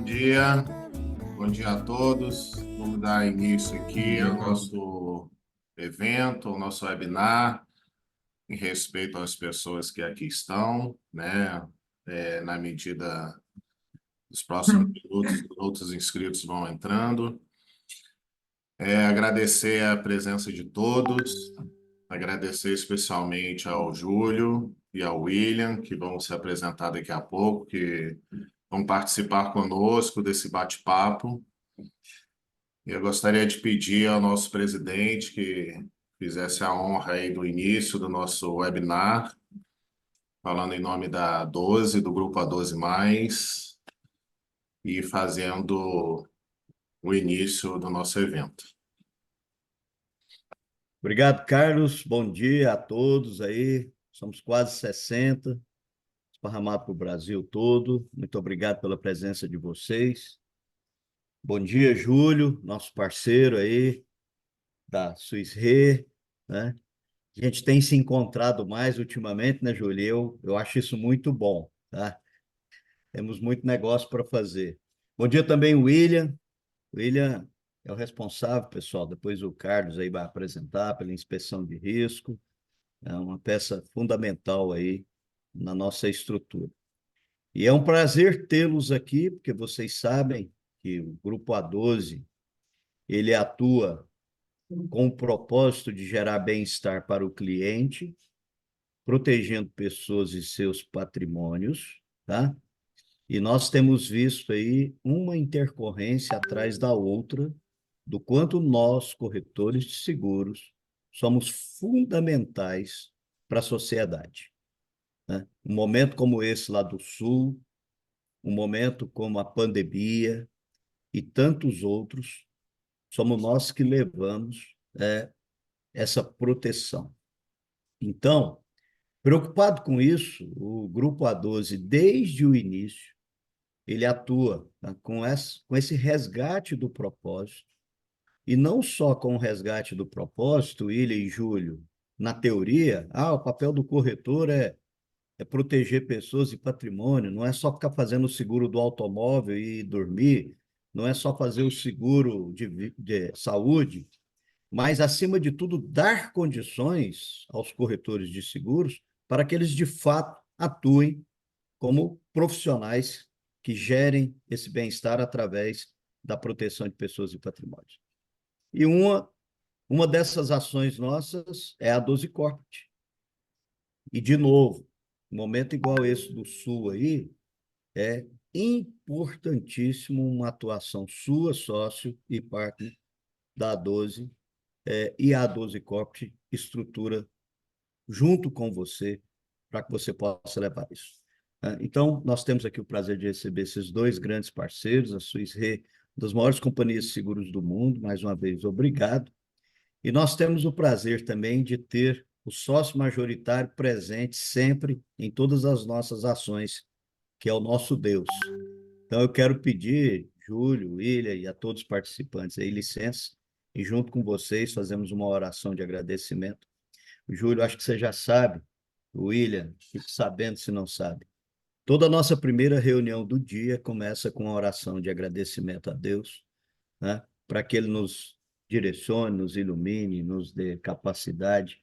Dia, bom dia a todos. Vamos dar início aqui ao nosso evento, ao nosso webinar, em respeito às pessoas que aqui estão, né? Na medida dos próximos minutos, outros inscritos vão entrando. Agradecer a presença de todos, agradecer especialmente ao Júlio e ao William, que vão se apresentar daqui a pouco, que vão participar conosco desse bate-papo. Eu gostaria de pedir ao nosso presidente que fizesse a honra aí do início do nosso webinar, falando em nome da 12, do grupo A12+, e fazendo o início do nosso evento. Obrigado, Carlos. Bom dia a todos aí. Somos quase 60, esparramados para o Brasil todo. Muito obrigado pela presença de vocês. Bom dia, Júlio, nosso parceiro aí da Swiss Re, né? A gente tem se encontrado mais ultimamente, né, Júlio? Eu acho isso muito bom, tá? Temos muito negócio para fazer. Bom dia também, William. William é o responsável, pessoal. Depois o Carlos aí vai apresentar pela inspeção de risco. É uma peça fundamental aí na nossa estrutura. E é um prazer tê-los aqui, porque vocês sabem que o Grupo A12, ele atua com o propósito de gerar bem-estar para o cliente, protegendo pessoas e seus patrimônios, tá? E nós temos visto aí uma intercorrência atrás da outra, do quanto nós, corretores de seguros, somos fundamentais para a sociedade, né? Um momento como esse lá do Sul, um momento como a pandemia e tantos outros, somos nós que levamos essa proteção. Então, preocupado com isso, o Grupo A12, desde o início, ele atua, tá, com esse resgate do propósito, e não só com o resgate do propósito, William e Júlio, na teoria, o papel do corretor é proteger pessoas e patrimônio, não é só ficar fazendo o seguro do automóvel e dormir, não é só fazer o seguro de saúde, mas, acima de tudo, dar condições aos corretores de seguros para que eles, de fato, atuem como profissionais que gerem esse bem-estar através da proteção de pessoas e patrimônios. E uma dessas ações nossas é a 12 Corporate. E, de novo, um momento igual esse do Sul aí, é importantíssimo uma atuação sua, sócio e partner da A12, e a A12 Corp estrutura junto com você para que você possa levar isso. Então, nós temos aqui o prazer de receber esses dois grandes parceiros, a Swiss Re, uma das maiores companhias de seguros do mundo, mais uma vez, obrigado. E nós temos o prazer também de ter o sócio majoritário presente sempre em todas as nossas ações, que é o nosso Deus. Então, eu quero pedir, Júlio, William e a todos os participantes aí, licença, e junto com vocês fazemos uma oração de agradecimento. O Júlio, acho que você já sabe, o William, fique sabendo se não sabe. Toda a nossa primeira reunião do dia começa com uma oração de agradecimento a Deus, né? Para que Ele nos direcione, nos ilumine, nos dê capacidade,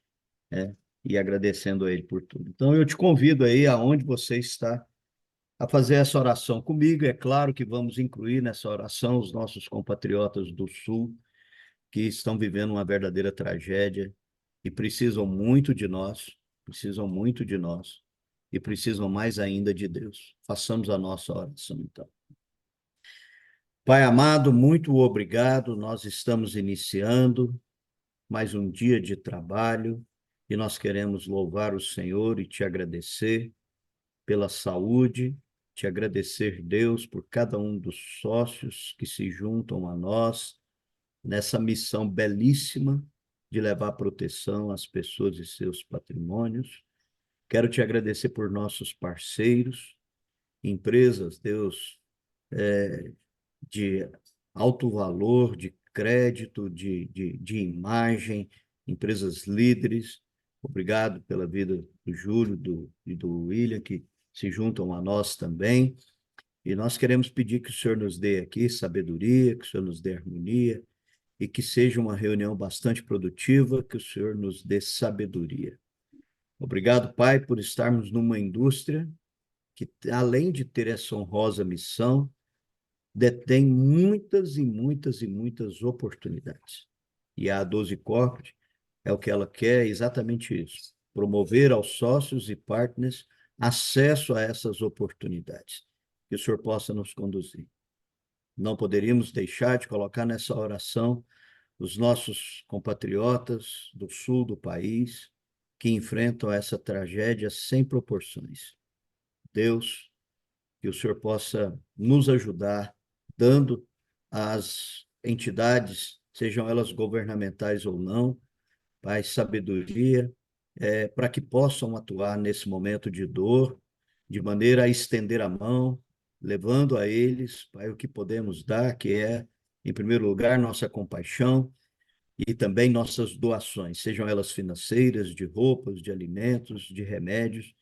né? E agradecendo a Ele por tudo. Então, eu te convido aí, aonde você está, a fazer essa oração comigo. É claro que vamos incluir nessa oração os nossos compatriotas do Sul, que estão vivendo uma verdadeira tragédia e precisam muito de nós e precisam mais ainda de Deus. Façamos a nossa oração, então. Pai amado, muito obrigado. Nós estamos iniciando mais um dia de trabalho e nós queremos louvar o Senhor e te agradecer pela saúde, te agradecer, Deus, por cada um dos sócios que se juntam a nós nessa missão belíssima de levar proteção às pessoas e seus patrimônios. Quero te agradecer por nossos parceiros, empresas, Deus, de alto valor, de crédito, de imagem, empresas líderes. Obrigado pela vida do Júlio e do William, que se juntam a nós também. E nós queremos pedir que o Senhor nos dê aqui sabedoria, que o Senhor nos dê harmonia e que seja uma reunião bastante produtiva, que o Senhor nos dê sabedoria. Obrigado, Pai, por estarmos numa indústria que, além de ter essa honrosa missão, detém muitas e muitas e muitas oportunidades. E a 12 Corporate é o que ela quer, é exatamente isso: promover aos sócios e partners acesso a essas oportunidades. Que o Senhor possa nos conduzir. Não poderíamos deixar de colocar nessa oração os nossos compatriotas do sul do país que enfrentam essa tragédia sem proporções. Deus, que o Senhor possa nos ajudar, dando às entidades, sejam elas governamentais ou não, Pai, sabedoria, para que possam atuar nesse momento de dor, de maneira a estender a mão, levando a eles, Pai, o que podemos dar, que é, em primeiro lugar, nossa compaixão e também nossas doações, sejam elas financeiras, de roupas, de alimentos, de remédios.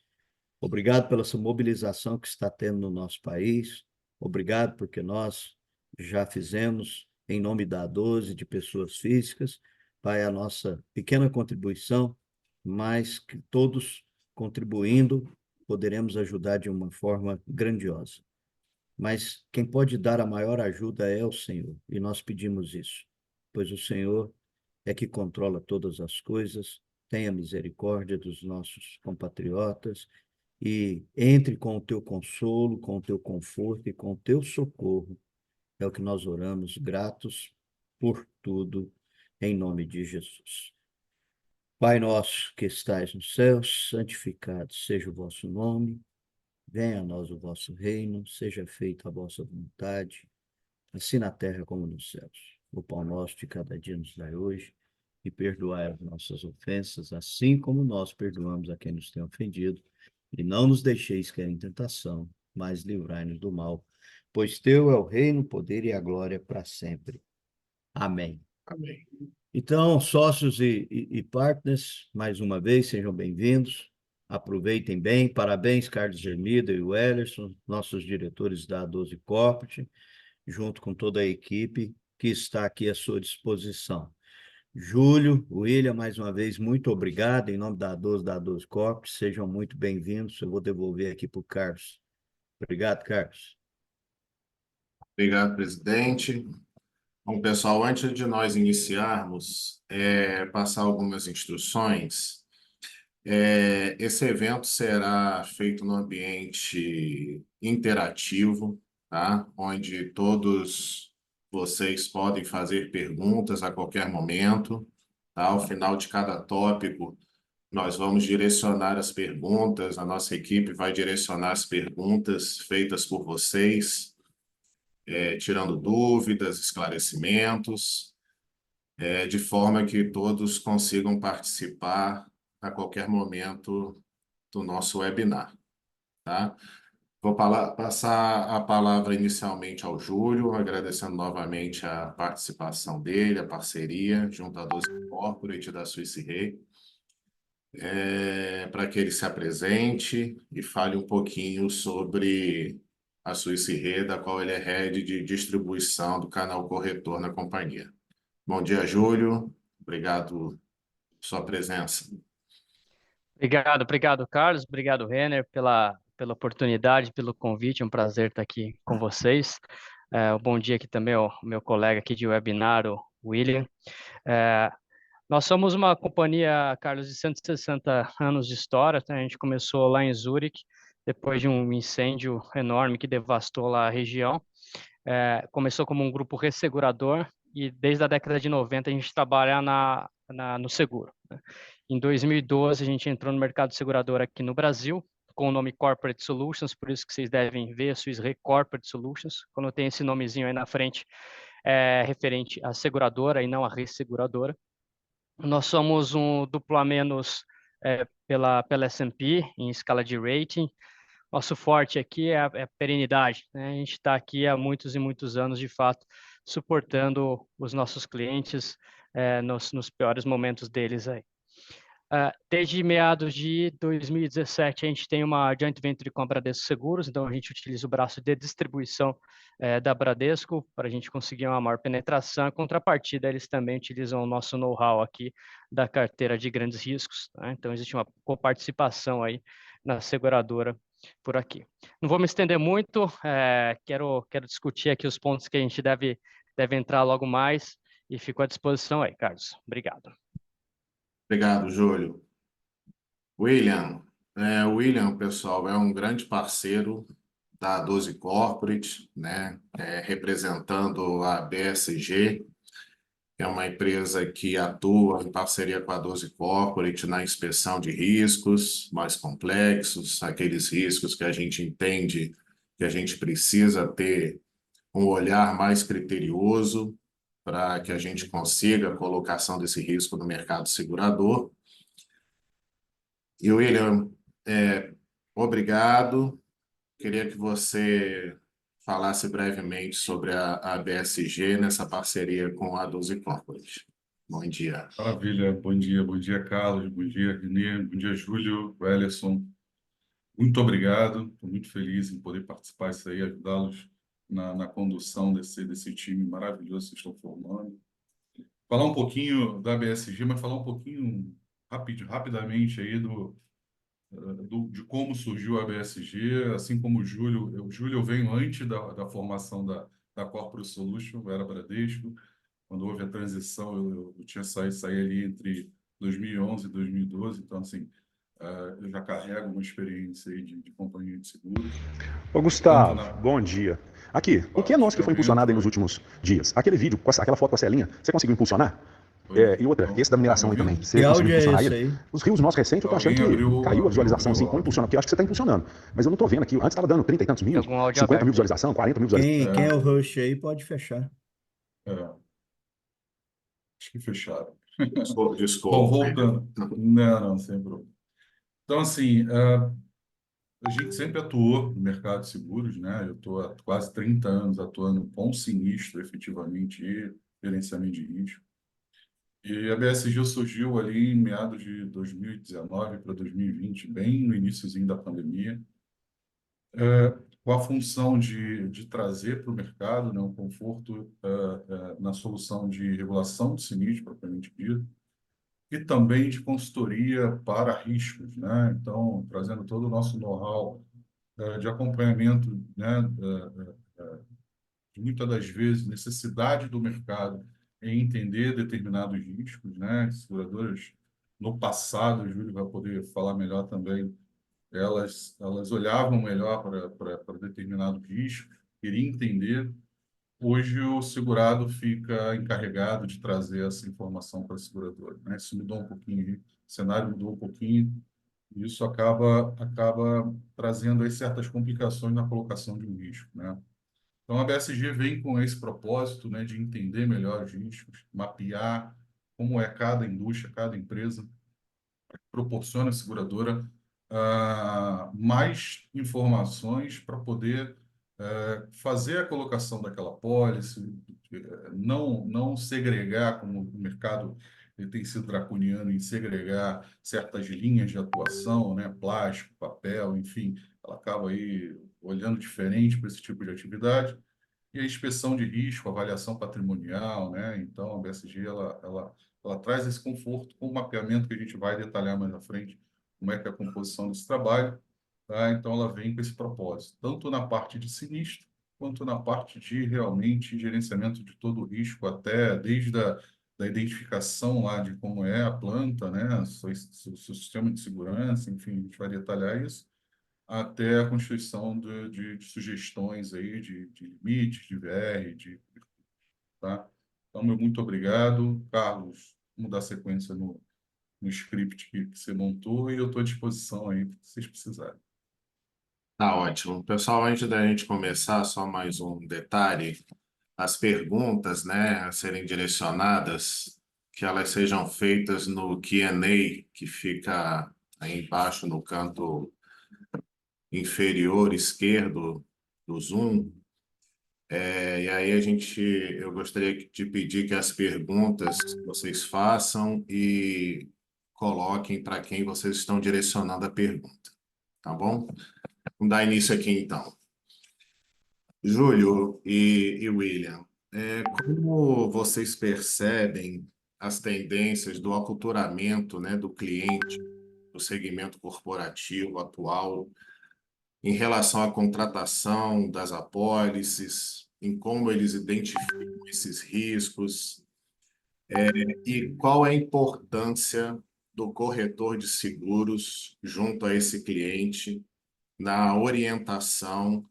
Obrigado pela essa mobilização que está tendo no nosso país. Obrigado porque nós já fizemos, em nome da 12, de pessoas físicas, Pai, a nossa pequena contribuição, mas que todos contribuindo poderemos ajudar de uma forma grandiosa. Mas quem pode dar a maior ajuda é o Senhor, e nós pedimos isso, pois o Senhor é que controla todas as coisas. Tenha misericórdia dos nossos compatriotas e entre com o teu consolo, com o teu conforto e com o teu socorro. É o que nós oramos, gratos por tudo, em nome de Jesus. Pai nosso que estais nos céus, santificado seja o vosso nome, venha a nós o vosso reino, seja feita a vossa vontade, assim na terra como nos céus. O pão nosso de cada dia nos dai hoje, e perdoai as nossas ofensas, assim como nós perdoamos a quem nos tem ofendido. E não nos deixeis cair em tentação, mas livrai-nos do mal. Pois teu é o reino, o poder e a glória para sempre. Amém. Amém. Então, sócios e partners, mais uma vez, sejam bem-vindos. Aproveitem bem. Parabéns, Carlos Germida e o Ellerson, nossos diretores da 12 Corporate, junto com toda a equipe que está aqui à sua disposição. Júlio, William, mais uma vez, muito obrigado. Em nome da 12 Corp, sejam muito bem-vindos. Eu vou devolver aqui para o Carlos. Obrigado, Carlos. Obrigado, presidente. Bom, pessoal, antes de nós iniciarmos, passar algumas instruções. Esse evento será feito no ambiente interativo, tá? Onde todos vocês podem fazer perguntas a qualquer momento, tá? Ao final de cada tópico, nós vamos direcionar as perguntas, a nossa equipe vai direcionar as perguntas feitas por vocês, tirando dúvidas, esclarecimentos, de forma que todos consigam participar a qualquer momento do nosso webinar, tá? Vou passar a palavra inicialmente ao Júlio, agradecendo novamente a participação dele, a parceria junto à 12 Corporate da Swiss Re, para que ele se apresente e fale um pouquinho sobre a Swiss Re, da qual ele é head de distribuição do canal corretor na companhia. Bom dia, Júlio. Obrigado por sua presença. Obrigado, Carlos. Obrigado, Renner, pela oportunidade, pelo convite. É um prazer estar aqui com vocês. Um bom dia aqui também ao meu colega aqui de webinar, o William. Nós somos uma companhia, Carlos, de 160 anos de história. Tá? A gente começou lá em Zurique, depois de um incêndio enorme que devastou lá a região. Começou como um grupo ressegurador e desde a década de 90 a gente trabalha no seguro. Né? Em 2012 a gente entrou no mercado segurador aqui no Brasil com o nome Corporate Solutions, por isso que vocês devem ver a Swiss Re Corporate Solutions. Quando tem esse nomezinho aí na frente, é referente à seguradora e não à resseguradora. Nós somos um duplo A menos pela S&P em escala de rating. Nosso forte aqui é a perenidade, né? A gente está aqui há muitos e muitos anos, de fato, suportando os nossos clientes nos piores momentos deles aí. Desde meados de 2017, a gente tem uma joint venture com a Bradesco Seguros, então a gente utiliza o braço de distribuição da Bradesco para a gente conseguir uma maior penetração. Em contrapartida, eles também utilizam o nosso know-how aqui da carteira de grandes riscos, né? Então, existe uma coparticipação aí na seguradora por aqui. Não vou me estender muito, quero discutir aqui os pontos que a gente deve entrar logo mais e fico à disposição aí, Carlos. Obrigado. Obrigado, Júlio. William, William, pessoal, é um grande parceiro da 12 Corporate, né? Representando a BSG, que é uma empresa que atua em parceria com a 12 Corporate na inspeção de riscos mais complexos, aqueles riscos que a gente entende que a gente precisa ter um olhar mais criterioso para que a gente consiga a colocação desse risco no mercado segurador. E, William, obrigado. Queria que você falasse brevemente sobre a BSG nessa parceria com a 12 Corporate. Bom dia. Maravilha, bom dia, Carlos, bom dia, Renê, bom dia, Júlio, Wellerson. Muito obrigado, estou muito feliz em poder participar disso aí, ajudá-los na condução desse time maravilhoso que vocês estão formando. Falar um pouquinho da BSG, mas falar um pouquinho rapidamente aí de como surgiu a BSG, assim como o Júlio. Eu venho antes da formação da Corporate Solution, eu era Bradesco. Quando houve a transição, eu tinha saí ali entre 2011 e 2012, então, assim, eu já carrego uma experiência aí de companhia de seguros. Ô Gustavo, bom dia. Aqui, o que é nosso que foi impulsionado aí nos últimos dias? Aquele vídeo, aquela foto com a Celinha, você conseguiu impulsionar? E outra, esse da mineração aí também, você Que conseguiu áudio é impulsionar esse ele? aí? Os rios nossos recentes, eu tô achando que caiu a visualização, assim, com impulsionar, porque eu acho que você tá impulsionando. Mas eu não tô vendo aqui, antes estava dando 30 e tantos mil, Algum áudio 50 mil aberto? visualização, 40 mil visualização. Quem é o host aí pode fechar. Acho que fecharam. Desculpa. Bom, voltando. Não, sem problema. Então, assim, a gente sempre atuou no mercado de seguros, né? Eu estou há quase 30 anos atuando com sinistro, efetivamente, e gerenciamento de risco. E a BSG surgiu ali em meados de 2019 para 2020, bem no iniciozinho da pandemia, com a função de trazer para o mercado, né, um conforto na solução de regulação de sinistro, propriamente dito, e também de consultoria para riscos, né? Então, trazendo todo o nosso know-how de acompanhamento, né, de muitas das vezes necessidade do mercado em entender determinados riscos, né? Seguradoras no passado, o Júlio vai poder falar melhor também, elas olhavam melhor para determinado risco, queriam entender. Hoje o segurado fica encarregado de trazer essa informação para a seguradora, né? Isso mudou um pouquinho, o cenário mudou um pouquinho. Isso acaba trazendo aí certas complicações na colocação de um risco, né? Então, a BSG vem com esse propósito, né, de entender melhor os riscos, mapear como é cada indústria, cada empresa, proporciona à seguradora mais informações para poder fazer a colocação daquela pólice, não segregar, como o mercado ele tem sido draconiano em segregar certas linhas de atuação, né, plástico, papel, enfim, ela acaba aí olhando diferente para esse tipo de atividade. E a inspeção de risco, avaliação patrimonial, né? Então, a BSG, ela traz esse conforto com o mapeamento que a gente vai detalhar mais à frente, como é que é a composição desse trabalho, tá? Então, ela vem com esse propósito, tanto na parte de sinistro, quanto na parte de realmente gerenciamento de todo o risco, até desde da identificação lá de como é a planta, né? Seu sistema de segurança, enfim, a gente vai detalhar isso, até a constituição de sugestões aí, de limites, de VR, tá? Então, meu muito obrigado. Carlos, vamos dar sequência no script que você montou e eu estou à disposição aí, se vocês precisarem. Tá ótimo. Pessoal, antes da gente começar, só mais um detalhe. As perguntas, né, a serem direcionadas, que elas sejam feitas no Q&A, que fica aí embaixo no canto inferior esquerdo do Zoom. E aí eu gostaria de pedir que as perguntas vocês façam e coloquem para quem vocês estão direcionando a pergunta, tá bom? Vamos dar início aqui, então. Júlio e William, como vocês percebem as tendências do aculturamento, né, do cliente, do segmento corporativo atual, em relação à contratação das apólices, em como eles identificam esses riscos, e qual é a importância do corretor de seguros junto a esse cliente na orientação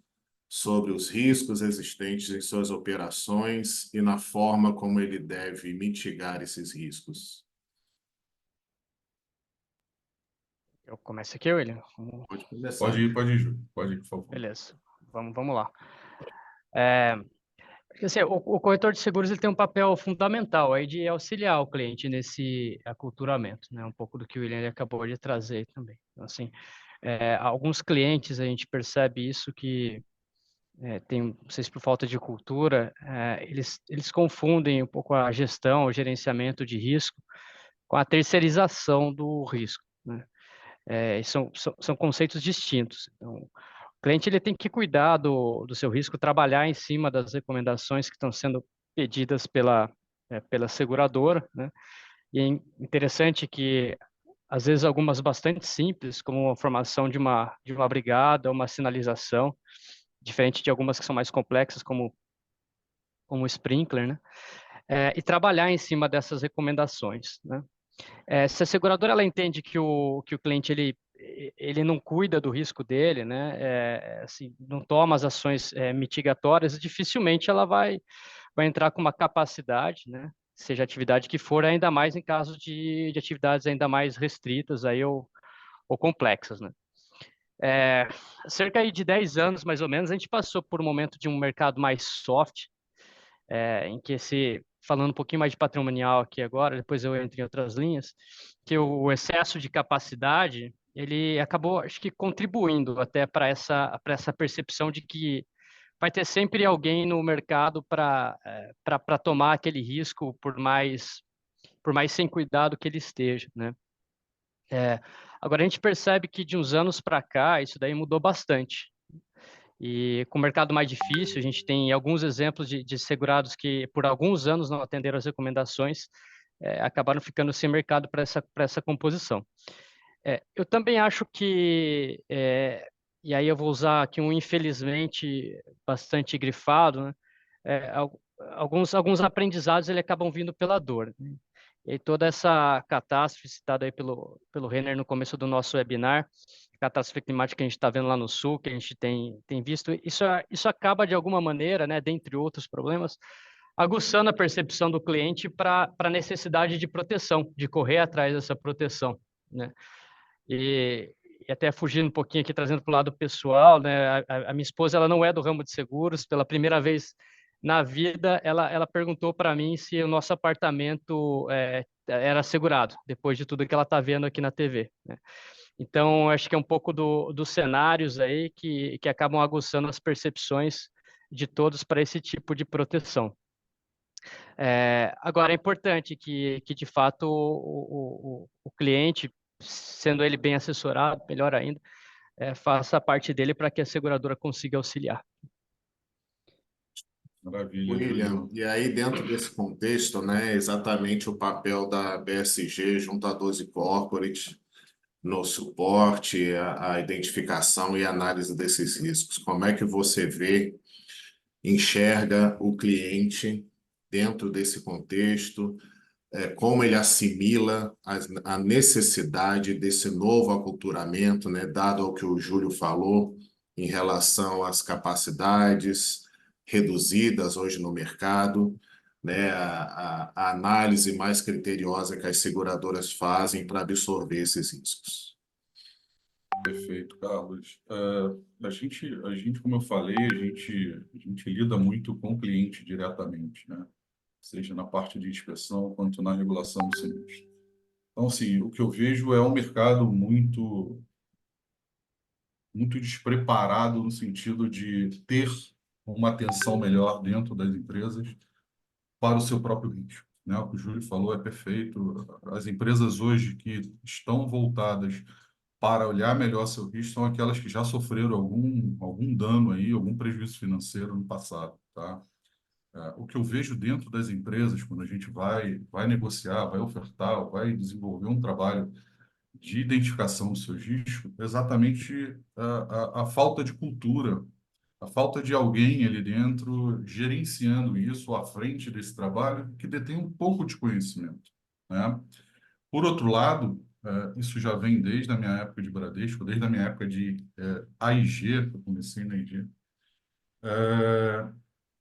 sobre os riscos existentes em suas operações e na forma como ele deve mitigar esses riscos. Eu começo aqui, William? Pode começar. Pode ir, Júlio. Pode ir, por favor. Beleza, vamos lá. Porque, assim, o corretor de seguros ele tem um papel fundamental aí de auxiliar o cliente nesse aculturamento, né? Um pouco do que o William ele acabou de trazer também. Então, assim, alguns clientes a gente percebe isso que não sei se por falta de cultura, eles confundem um pouco a gestão, o gerenciamento de risco com a terceirização do risco, né? E são conceitos distintos. Então, o cliente ele tem que cuidar do seu risco, trabalhar em cima das recomendações que estão sendo pedidas pela seguradora, né? E é interessante que, às vezes, algumas bastante simples, como a formação de uma brigada, uma sinalização, diferente de algumas que são mais complexas, como o sprinkler, né? E trabalhar em cima dessas recomendações, né? Se a seguradora ela entende que o cliente ele não cuida do risco dele, né? Assim, não toma as ações mitigatórias, dificilmente ela vai entrar com uma capacidade, né? Seja a atividade que for, ainda mais em caso de atividades ainda mais restritas aí, ou complexas, né? Cerca aí de 10 anos, mais ou menos, a gente passou por um momento de um mercado mais soft, em que falando um pouquinho mais de patrimonial aqui agora, depois eu entro em outras linhas, que o excesso de capacidade, ele acabou, acho que, contribuindo até para essa percepção de que vai ter sempre alguém no mercado para tomar aquele risco, por mais sem cuidado que ele esteja, né? Agora a gente percebe que de uns anos para cá isso daí mudou bastante. E com o mercado mais difícil, a gente tem alguns exemplos de segurados que por alguns anos não atenderam as recomendações, acabaram ficando sem mercado para essa composição. Eu também acho que, e aí eu vou usar aqui um infelizmente bastante grifado, né? Alguns aprendizados ele acabam vindo pela dor, né? E toda essa catástrofe citada aí pelo Renner no começo do nosso webinar, catástrofe climática que a gente está vendo lá no sul, que a gente tem visto, isso acaba de alguma maneira, né, dentre outros problemas, aguçando a percepção do cliente para a necessidade de proteção, de correr atrás dessa proteção, né? E até fugindo um pouquinho aqui, trazendo para o lado pessoal, né? A minha esposa, ela não é do ramo de seguros. Pela primeira vez na vida, ela perguntou para mim se o nosso apartamento era segurado, depois de tudo que ela está vendo aqui na TV, né? Então, acho que é um pouco dos cenários aí que acabam aguçando as percepções de todos para esse tipo de proteção. Agora, é importante que de fato, o cliente, sendo ele bem assessorado, melhor ainda, faça a parte dele para que a seguradora consiga auxiliar. Maravilha, William, Júlio. e aí dentro desse contexto, né, exatamente o papel da BSG junto à 12 Corporate no suporte, a identificação e análise desses riscos. Como é que você enxerga o cliente dentro desse contexto? Como ele assimila a necessidade desse novo aculturamento, né, dado ao que o Júlio falou em relação às capacidades reduzidas hoje no mercado, né, a análise mais criteriosa que as seguradoras fazem para absorver esses riscos. Perfeito, Carlos. A gente, como eu falei, a gente lida muito com o cliente diretamente, né? Seja na parte de inspeção quanto na regulação do sinistro. Então, assim, o que eu vejo é um mercado muito despreparado no sentido de ter uma atenção melhor dentro das empresas para o seu próprio risco. né? O que o Júlio falou é perfeito. As empresas hoje que estão voltadas para olhar melhor seu risco são aquelas que já sofreram algum dano aí, algum prejuízo financeiro no passado, tá? O que eu vejo dentro das empresas, quando a gente vai negociar, vai ofertar, vai desenvolver um trabalho de identificação dos seus riscos, é exatamente a falta de cultura, a falta de alguém ali dentro gerenciando isso à frente desse trabalho que detém um pouco de conhecimento, né? Por outro lado, isso já vem desde a minha época de Bradesco, desde a minha época de AIG, que eu comecei na AIG,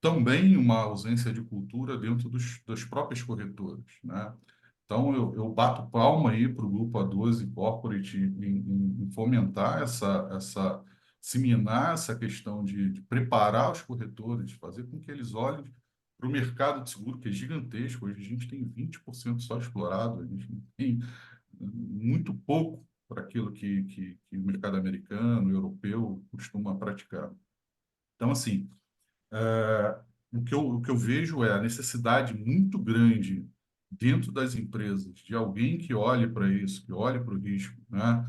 também uma ausência de cultura dentro das próprias corretoras, né? Então, eu bato palma aí para o Grupo A12 Corporate em fomentar disseminar essa questão de preparar os corretores, fazer com que eles olhem para o mercado de seguro, que é gigantesco. Hoje a gente tem 20% só explorado, a gente tem muito pouco para aquilo que o mercado americano, europeu costuma praticar. Então, assim, o que eu vejo é a necessidade muito grande dentro das empresas de alguém que olhe para isso, que olhe para o risco, né?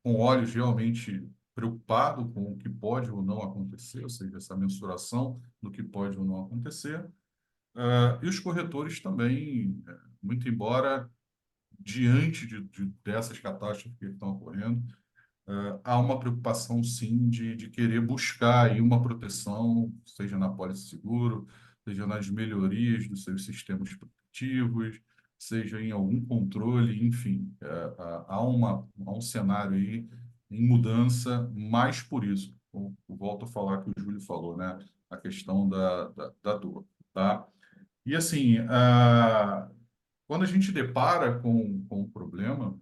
Com olhos realmente preocupado com o que pode ou não acontecer, ou seja, essa mensuração do que pode ou não acontecer. E os corretores também, muito embora diante dessas catástrofes que estão ocorrendo, há uma preocupação, sim, de querer buscar aí uma proteção, seja na pólice seguro, seja nas melhorias dos seus sistemas protetivos, seja em algum controle, enfim, há um cenário aí em mudança, mais por isso, eu volto a falar que o Júlio falou, né, a questão da dor, tá? E assim, quando a gente depara com um problema,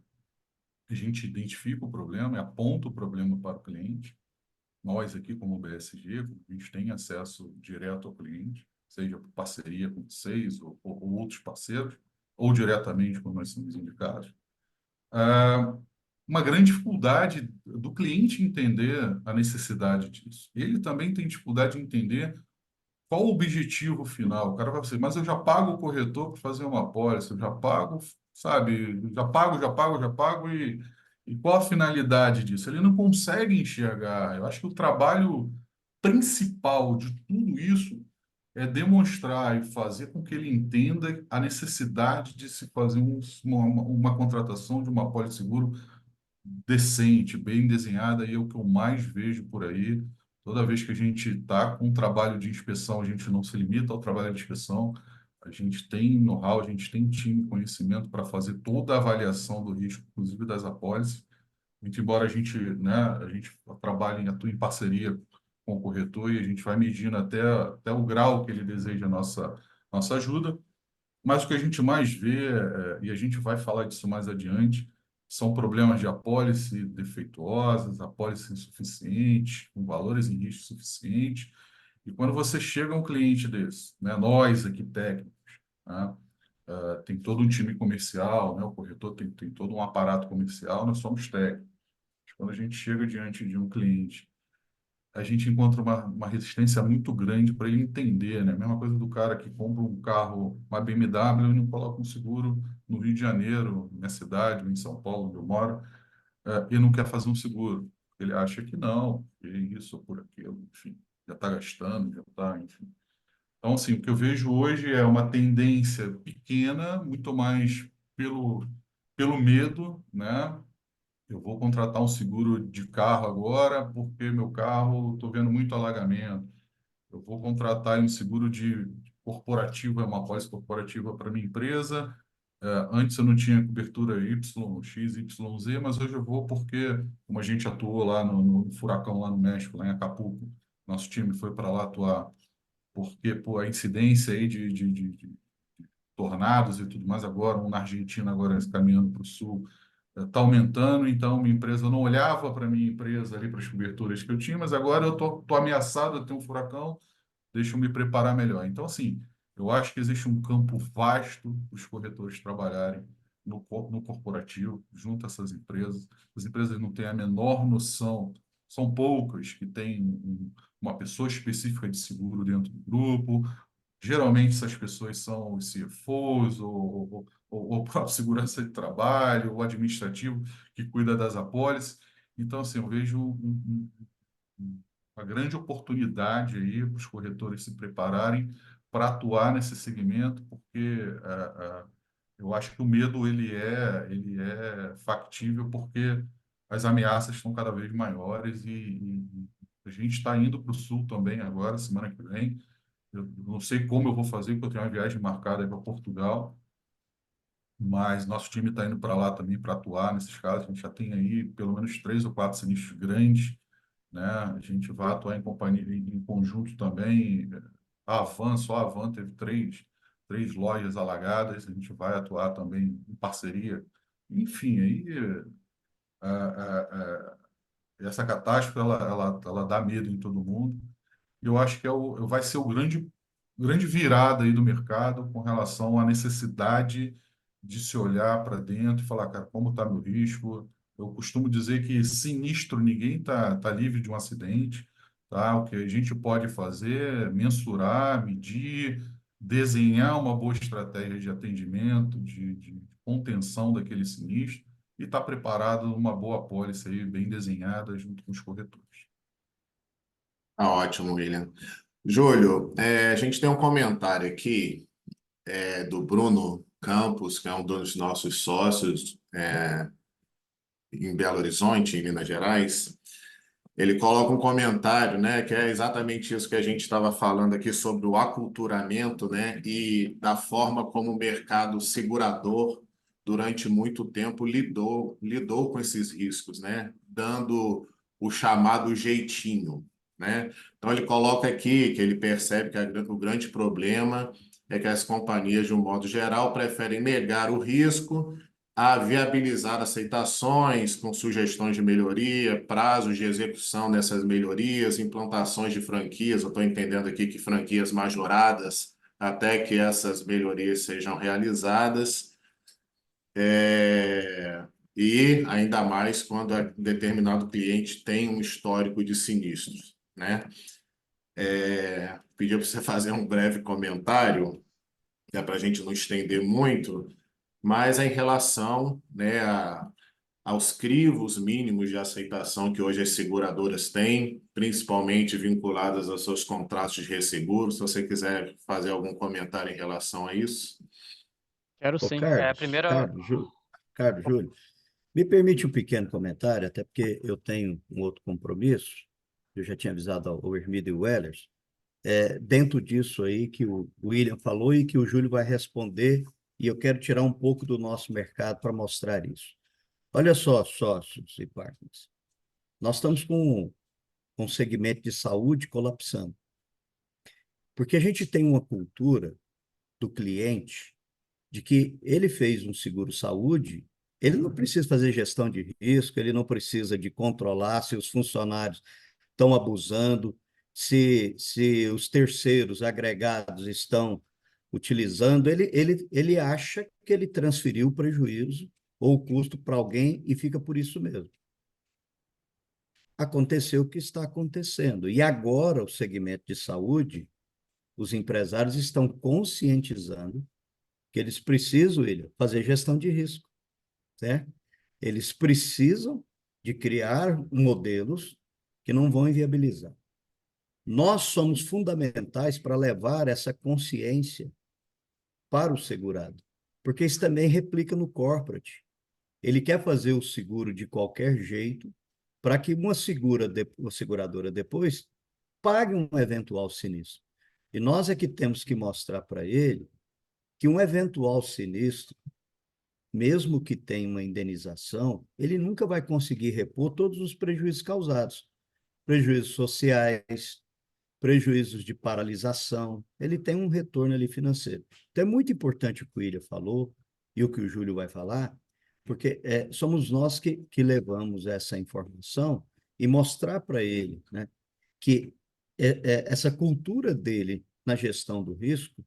a gente identifica o problema e aponta o problema para o cliente. Nós aqui, como BSG, a gente tem acesso direto ao cliente, seja por parceria com vocês ou outros parceiros, ou diretamente quando nós somos indicados. Uma grande dificuldade do cliente entender a necessidade disso. Ele também tem dificuldade de entender qual o objetivo final. O cara vai dizer, mas eu já pago o corretor para fazer uma apólice, eu já pago, sabe, já pago, e qual a finalidade disso? Ele não consegue enxergar. Eu acho que o trabalho principal de tudo isso é demonstrar e fazer com que ele entenda a necessidade de se fazer uma contratação de uma apólice seguro decente, bem desenhada, e é o que eu mais vejo por aí. Toda vez que a gente está com um trabalho de inspeção, a gente não se limita ao trabalho de inspeção, a gente tem know-how, a gente tem time, conhecimento para fazer toda a avaliação do risco, inclusive das apólices. Muito embora a gente trabalhe, atue em parceria com o corretor e a gente vai medindo até o grau que ele deseja a nossa ajuda, mas o que a gente mais vê, e a gente vai falar disso mais adiante, são problemas de apólice defeituosas, apólice insuficiente, com valores em risco suficiente. E quando você chega a um cliente desse, né, nós aqui técnicos, né, tem todo um time comercial, né, o corretor tem todo um aparato comercial, nós somos técnicos. Quando a gente chega diante de um cliente, a gente encontra uma resistência muito grande para ele entender, né? A mesma coisa do cara que compra um carro, uma BMW, e não coloca um seguro no Rio de Janeiro, minha cidade, ou em São Paulo, onde eu moro, e não quer fazer um seguro. Ele acha que não, que isso ou por aquilo, enfim, já está gastando, já está, enfim. Então, assim, o que eu vejo hoje é uma tendência pequena, muito mais pelo medo, né? Eu vou contratar um seguro de carro agora porque meu carro, estou vendo muito alagamento. Eu vou contratar um seguro de corporativo, é uma apólice corporativa para minha empresa. Antes eu não tinha cobertura Y, X, Y, Z, mas hoje eu vou porque, como a gente atuou lá no furacão lá no México, lá em Acapulco, nosso time foi para lá atuar, porque a incidência aí de tornados e tudo mais agora, um na Argentina agora caminhando para o sul, está aumentando, então minha empresa, eu não olhava para minha empresa ali, para as coberturas que eu tinha, mas agora eu tô ameaçado de ter um furacão, deixa eu me preparar melhor. Então, assim, eu acho que existe um campo vasto para os corretores trabalharem no corporativo, junto a essas empresas. As empresas não têm a menor noção, são poucas que têm uma pessoa específica de seguro dentro do grupo, Geralmente essas pessoas são os CFOs ou o próprio segurança de trabalho, o administrativo que cuida das apólices. Então, assim, eu vejo uma grande oportunidade aí para os corretores se prepararem para atuar nesse segmento, porque eu acho que o medo ele é factível porque as ameaças estão cada vez maiores e a gente está indo para o sul também agora, semana que vem. Eu não sei como eu vou fazer, porque eu tenho uma viagem marcada para Portugal, mas nosso time está indo para lá também para atuar nesses casos. A gente já tem aí pelo menos 3 ou 4 sinistros grandes, né? A gente vai atuar em companhia, em conjunto também. A Avan, só a Avan teve três lojas alagadas. A gente vai atuar também em parceria. Enfim, aí essa catástrofe ela dá medo em todo mundo. Eu acho que vai ser o grande virada aí do mercado com relação à necessidade de se olhar para dentro e falar, cara, como está meu risco? Eu costumo dizer que sinistro, ninguém tá livre de um acidente, tá? O que a gente pode fazer é mensurar, medir, desenhar uma boa estratégia de atendimento, de contenção daquele sinistro e estar preparado uma boa apólice aí, bem desenhada, junto com os corretores. Tá ótimo, William. Júlio, a gente tem um comentário aqui do Bruno Campos, que é um dos nossos sócios em Belo Horizonte, em Minas Gerais. Ele coloca um comentário, né, que é exatamente isso que a gente estava falando aqui sobre o aculturamento, né, e da forma como o mercado segurador durante muito tempo lidou com esses riscos, né, dando o chamado jeitinho, né? Então ele coloca aqui que ele percebe que o grande problema é que as companhias, de um modo geral, preferem negar o risco a viabilizar aceitações com sugestões de melhoria, prazos de execução dessas melhorias, implantações de franquias. Eu estou entendendo aqui que franquias majoradas até que essas melhorias sejam realizadas. E ainda mais quando determinado cliente tem um histórico de sinistros, né? Pedi para você fazer um breve comentário, que é para a gente não estender muito, mas é em relação, né, aos crivos mínimos de aceitação que hoje as seguradoras têm, principalmente vinculadas aos seus contratos de resseguro. Se você quiser fazer algum comentário em relação a isso. Quero Ô, sim. Primeiro, Carlos, Júlio, me permite um pequeno comentário, até porque eu tenho um outro compromisso, eu já tinha avisado ao Hermídio e Wellers, dentro disso aí que o William falou e que o Júlio vai responder, e eu quero tirar um pouco do nosso mercado para mostrar isso. Olha só, sócios e partners, nós estamos com um segmento de saúde colapsando, porque a gente tem uma cultura do cliente de que ele fez um seguro-saúde, ele não precisa fazer gestão de risco, ele não precisa de controlar se os funcionários estão abusando, se os terceiros agregados estão utilizando, ele acha que ele transferiu o prejuízo ou o custo para alguém e fica por isso mesmo. Aconteceu o que está acontecendo. E agora o segmento de saúde, os empresários estão conscientizando que eles precisam, William, fazer gestão de risco, certo? Eles precisam de criar modelos que não vão inviabilizar. Nós somos fundamentais para levar essa consciência para o segurado, porque isso também replica no corporate. Ele quer fazer o seguro de qualquer jeito para que uma seguradora depois pague um eventual sinistro. E nós é que temos que mostrar para ele que um eventual sinistro, mesmo que tenha uma indenização, ele nunca vai conseguir repor todos os prejuízos causados. Prejuízos sociais, prejuízos de paralisação, ele tem um retorno ali financeiro. Então é muito importante o que o William falou e o que o Júlio vai falar, porque somos nós que levamos essa informação e mostrar para ele, né, que essa cultura dele na gestão do risco,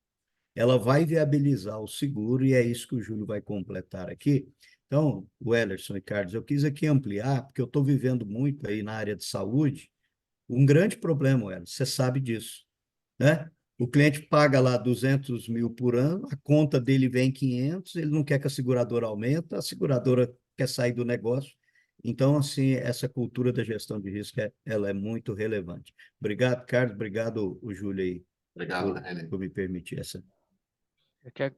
ela vai viabilizar o seguro, e é isso que o Júlio vai completar aqui. Então, o Ellerson e Carlos, eu quis aqui ampliar, porque eu estou vivendo muito aí na área de saúde, um grande problema, Ellerson, você sabe disso, né? O cliente paga lá 200 mil por ano, a conta dele vem 500, ele não quer que a seguradora aumente, a seguradora quer sair do negócio. Então, assim, essa cultura da gestão de risco, ela é muito relevante. Obrigado, Carlos, obrigado, o Júlio, aí, Obrigado, Renner. por me permitir essa.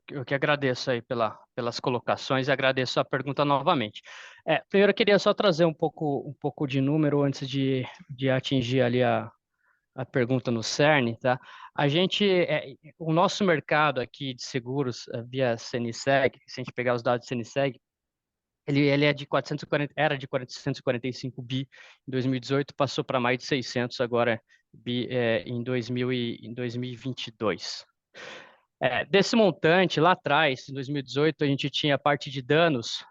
Eu que agradeço aí pelas colocações e agradeço a pergunta novamente. Primeiro, eu queria só trazer um pouco de número antes de atingir ali a pergunta no cerne, tá? O nosso mercado aqui de seguros via CNSEG, se a gente pegar os dados do CNSEG, ele é de 440, era de 445 bi em 2018, passou para mais de 600 agora bi em 2022. Desse montante, lá atrás, em 2018, a gente tinha a parte de danos,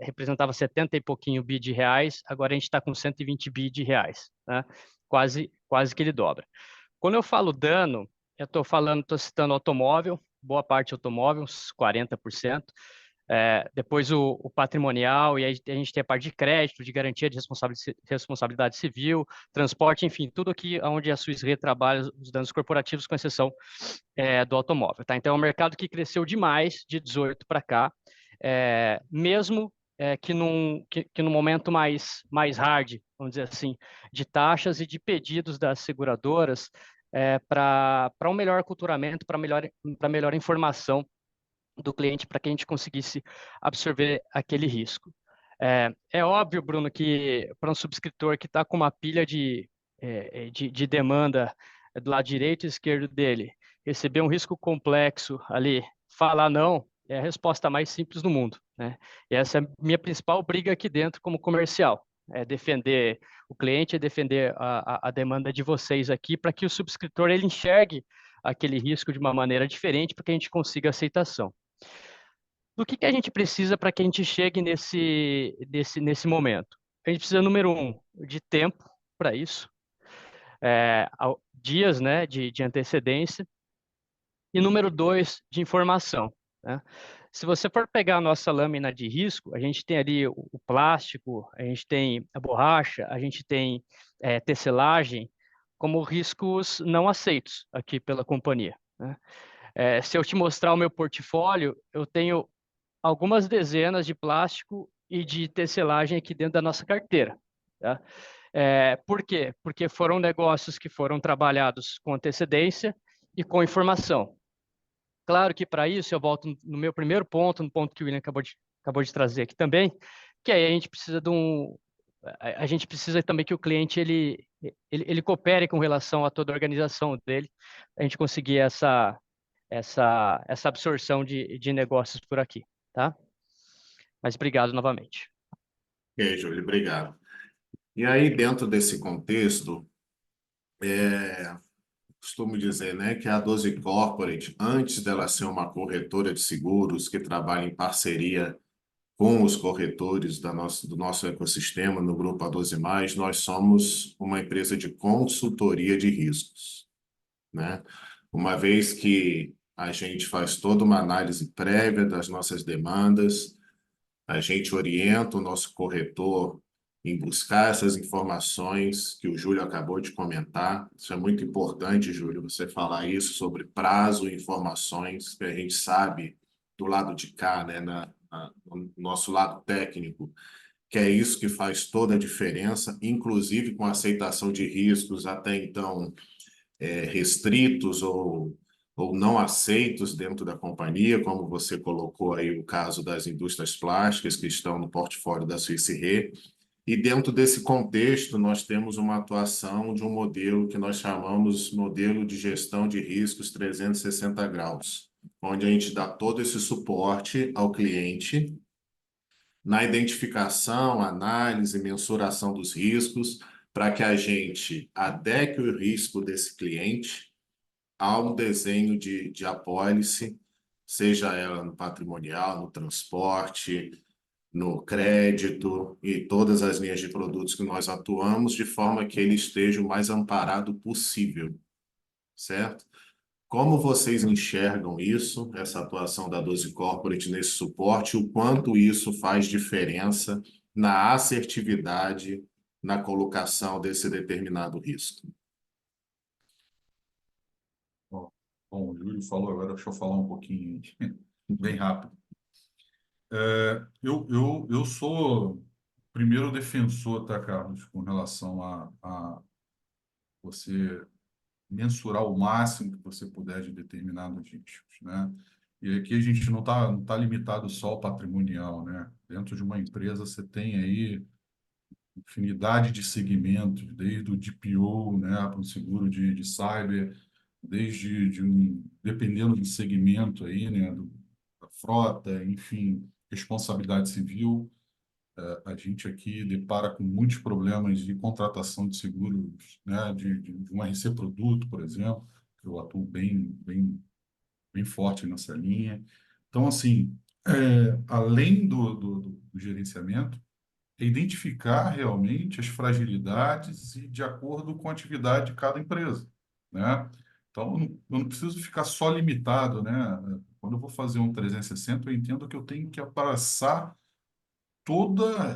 representava 70 e pouquinho bi de reais, agora a gente está com 120 bi de reais, né? Quase que ele dobra. Quando eu falo dano, eu estou citando automóvel, boa parte automóvel, uns 40%. Depois o patrimonial, e aí a gente tem a parte de crédito, de garantia de responsabilidade civil, transporte, enfim, tudo aqui onde a Swiss Re trabalha os danos corporativos, com exceção do automóvel. Tá? Então, é um mercado que cresceu demais de 18 para cá, mesmo que no momento mais hard, vamos dizer assim, de taxas e de pedidos das seguradoras para um melhor aculturamento, para melhor informação do cliente, para que a gente conseguisse absorver aquele risco. É óbvio, Bruno, que para um subscritor que está com uma pilha de demanda do lado direito e esquerdo dele, receber um risco complexo ali, falar não, é a resposta mais simples do mundo, né? E essa é a minha principal briga aqui dentro como comercial, é defender o cliente, é defender a demanda de vocês aqui, para que o subscritor ele enxergue aquele risco de uma maneira diferente, para que a gente consiga aceitação. Do que a gente precisa para que a gente chegue nesse momento? A gente precisa, número um, de tempo para isso, dias, né, de antecedência, e número dois, de informação, né? Se você for pegar a nossa lâmina de risco, a gente tem ali o plástico, a gente tem a borracha, a gente tem tecelagem como riscos não aceitos aqui pela companhia, né? Se eu te mostrar o meu portfólio, eu tenho algumas dezenas de plástico e de tecelagem aqui dentro da nossa carteira, tá? Por quê? Porque foram negócios que foram trabalhados com antecedência e com informação. Claro que para isso eu volto no meu primeiro ponto, no ponto que o William acabou de trazer aqui também, que aí a gente precisa a gente precisa também que o cliente ele coopere com relação a toda a organização dele, a gente conseguir essa absorção de negócios por aqui, tá? Mas obrigado novamente. Ok, Júlio, obrigado. E aí, dentro desse contexto, costumo dizer, né, que a 12 Corporate, antes dela ser uma corretora de seguros que trabalha em parceria com os corretores do nosso ecossistema, no Grupo A12+, nós somos uma empresa de consultoria de riscos, né? Uma vez que a gente faz toda uma análise prévia das nossas demandas, a gente orienta o nosso corretor em buscar essas informações que o Júlio acabou de comentar. Isso é muito importante, Júlio, você falar isso sobre prazo e informações que a gente sabe do lado de cá, né, no nosso lado técnico, que é isso que faz toda a diferença, inclusive com a aceitação de riscos até então restritos ou não aceitos dentro da companhia, como você colocou aí o caso das indústrias plásticas que estão no portfólio da Swiss Re. E dentro desse contexto, nós temos uma atuação de um modelo que nós chamamos modelo de gestão de riscos 360 graus, onde a gente dá todo esse suporte ao cliente na identificação, análise, mensuração dos riscos, para que a gente adeque o risco desse cliente ao desenho de apólice, seja ela no patrimonial, no transporte, no crédito e todas as linhas de produtos que nós atuamos, de forma que ele esteja o mais amparado possível, certo? Como vocês enxergam isso, essa atuação da 12 Corporate nesse suporte, o quanto isso faz diferença na assertividade na colocação desse determinado risco? Bom, Bom, o Júlio falou agora, deixa eu falar um pouquinho, bem rápido. Eu sou primeiro defensor, tá, Carlos, com relação a você mensurar o máximo que você puder de determinados riscos, né? E aqui a gente não tá limitado só ao patrimonial, né? Dentro de uma empresa você tem aí infinidade de segmentos, desde o DPO, né, para um seguro de cyber, dependendo do segmento aí, né, da frota, enfim, responsabilidade civil. A gente aqui depara com muitos problemas de contratação de seguros, né, de um RC Produto, por exemplo, que eu atuo bem forte nessa linha. Então, assim, além do gerenciamento, é identificar realmente as fragilidades e de acordo com a atividade de cada empresa, né? Então, eu não preciso ficar só limitado, né? Quando eu vou fazer um 360, eu entendo que eu tenho que abraçar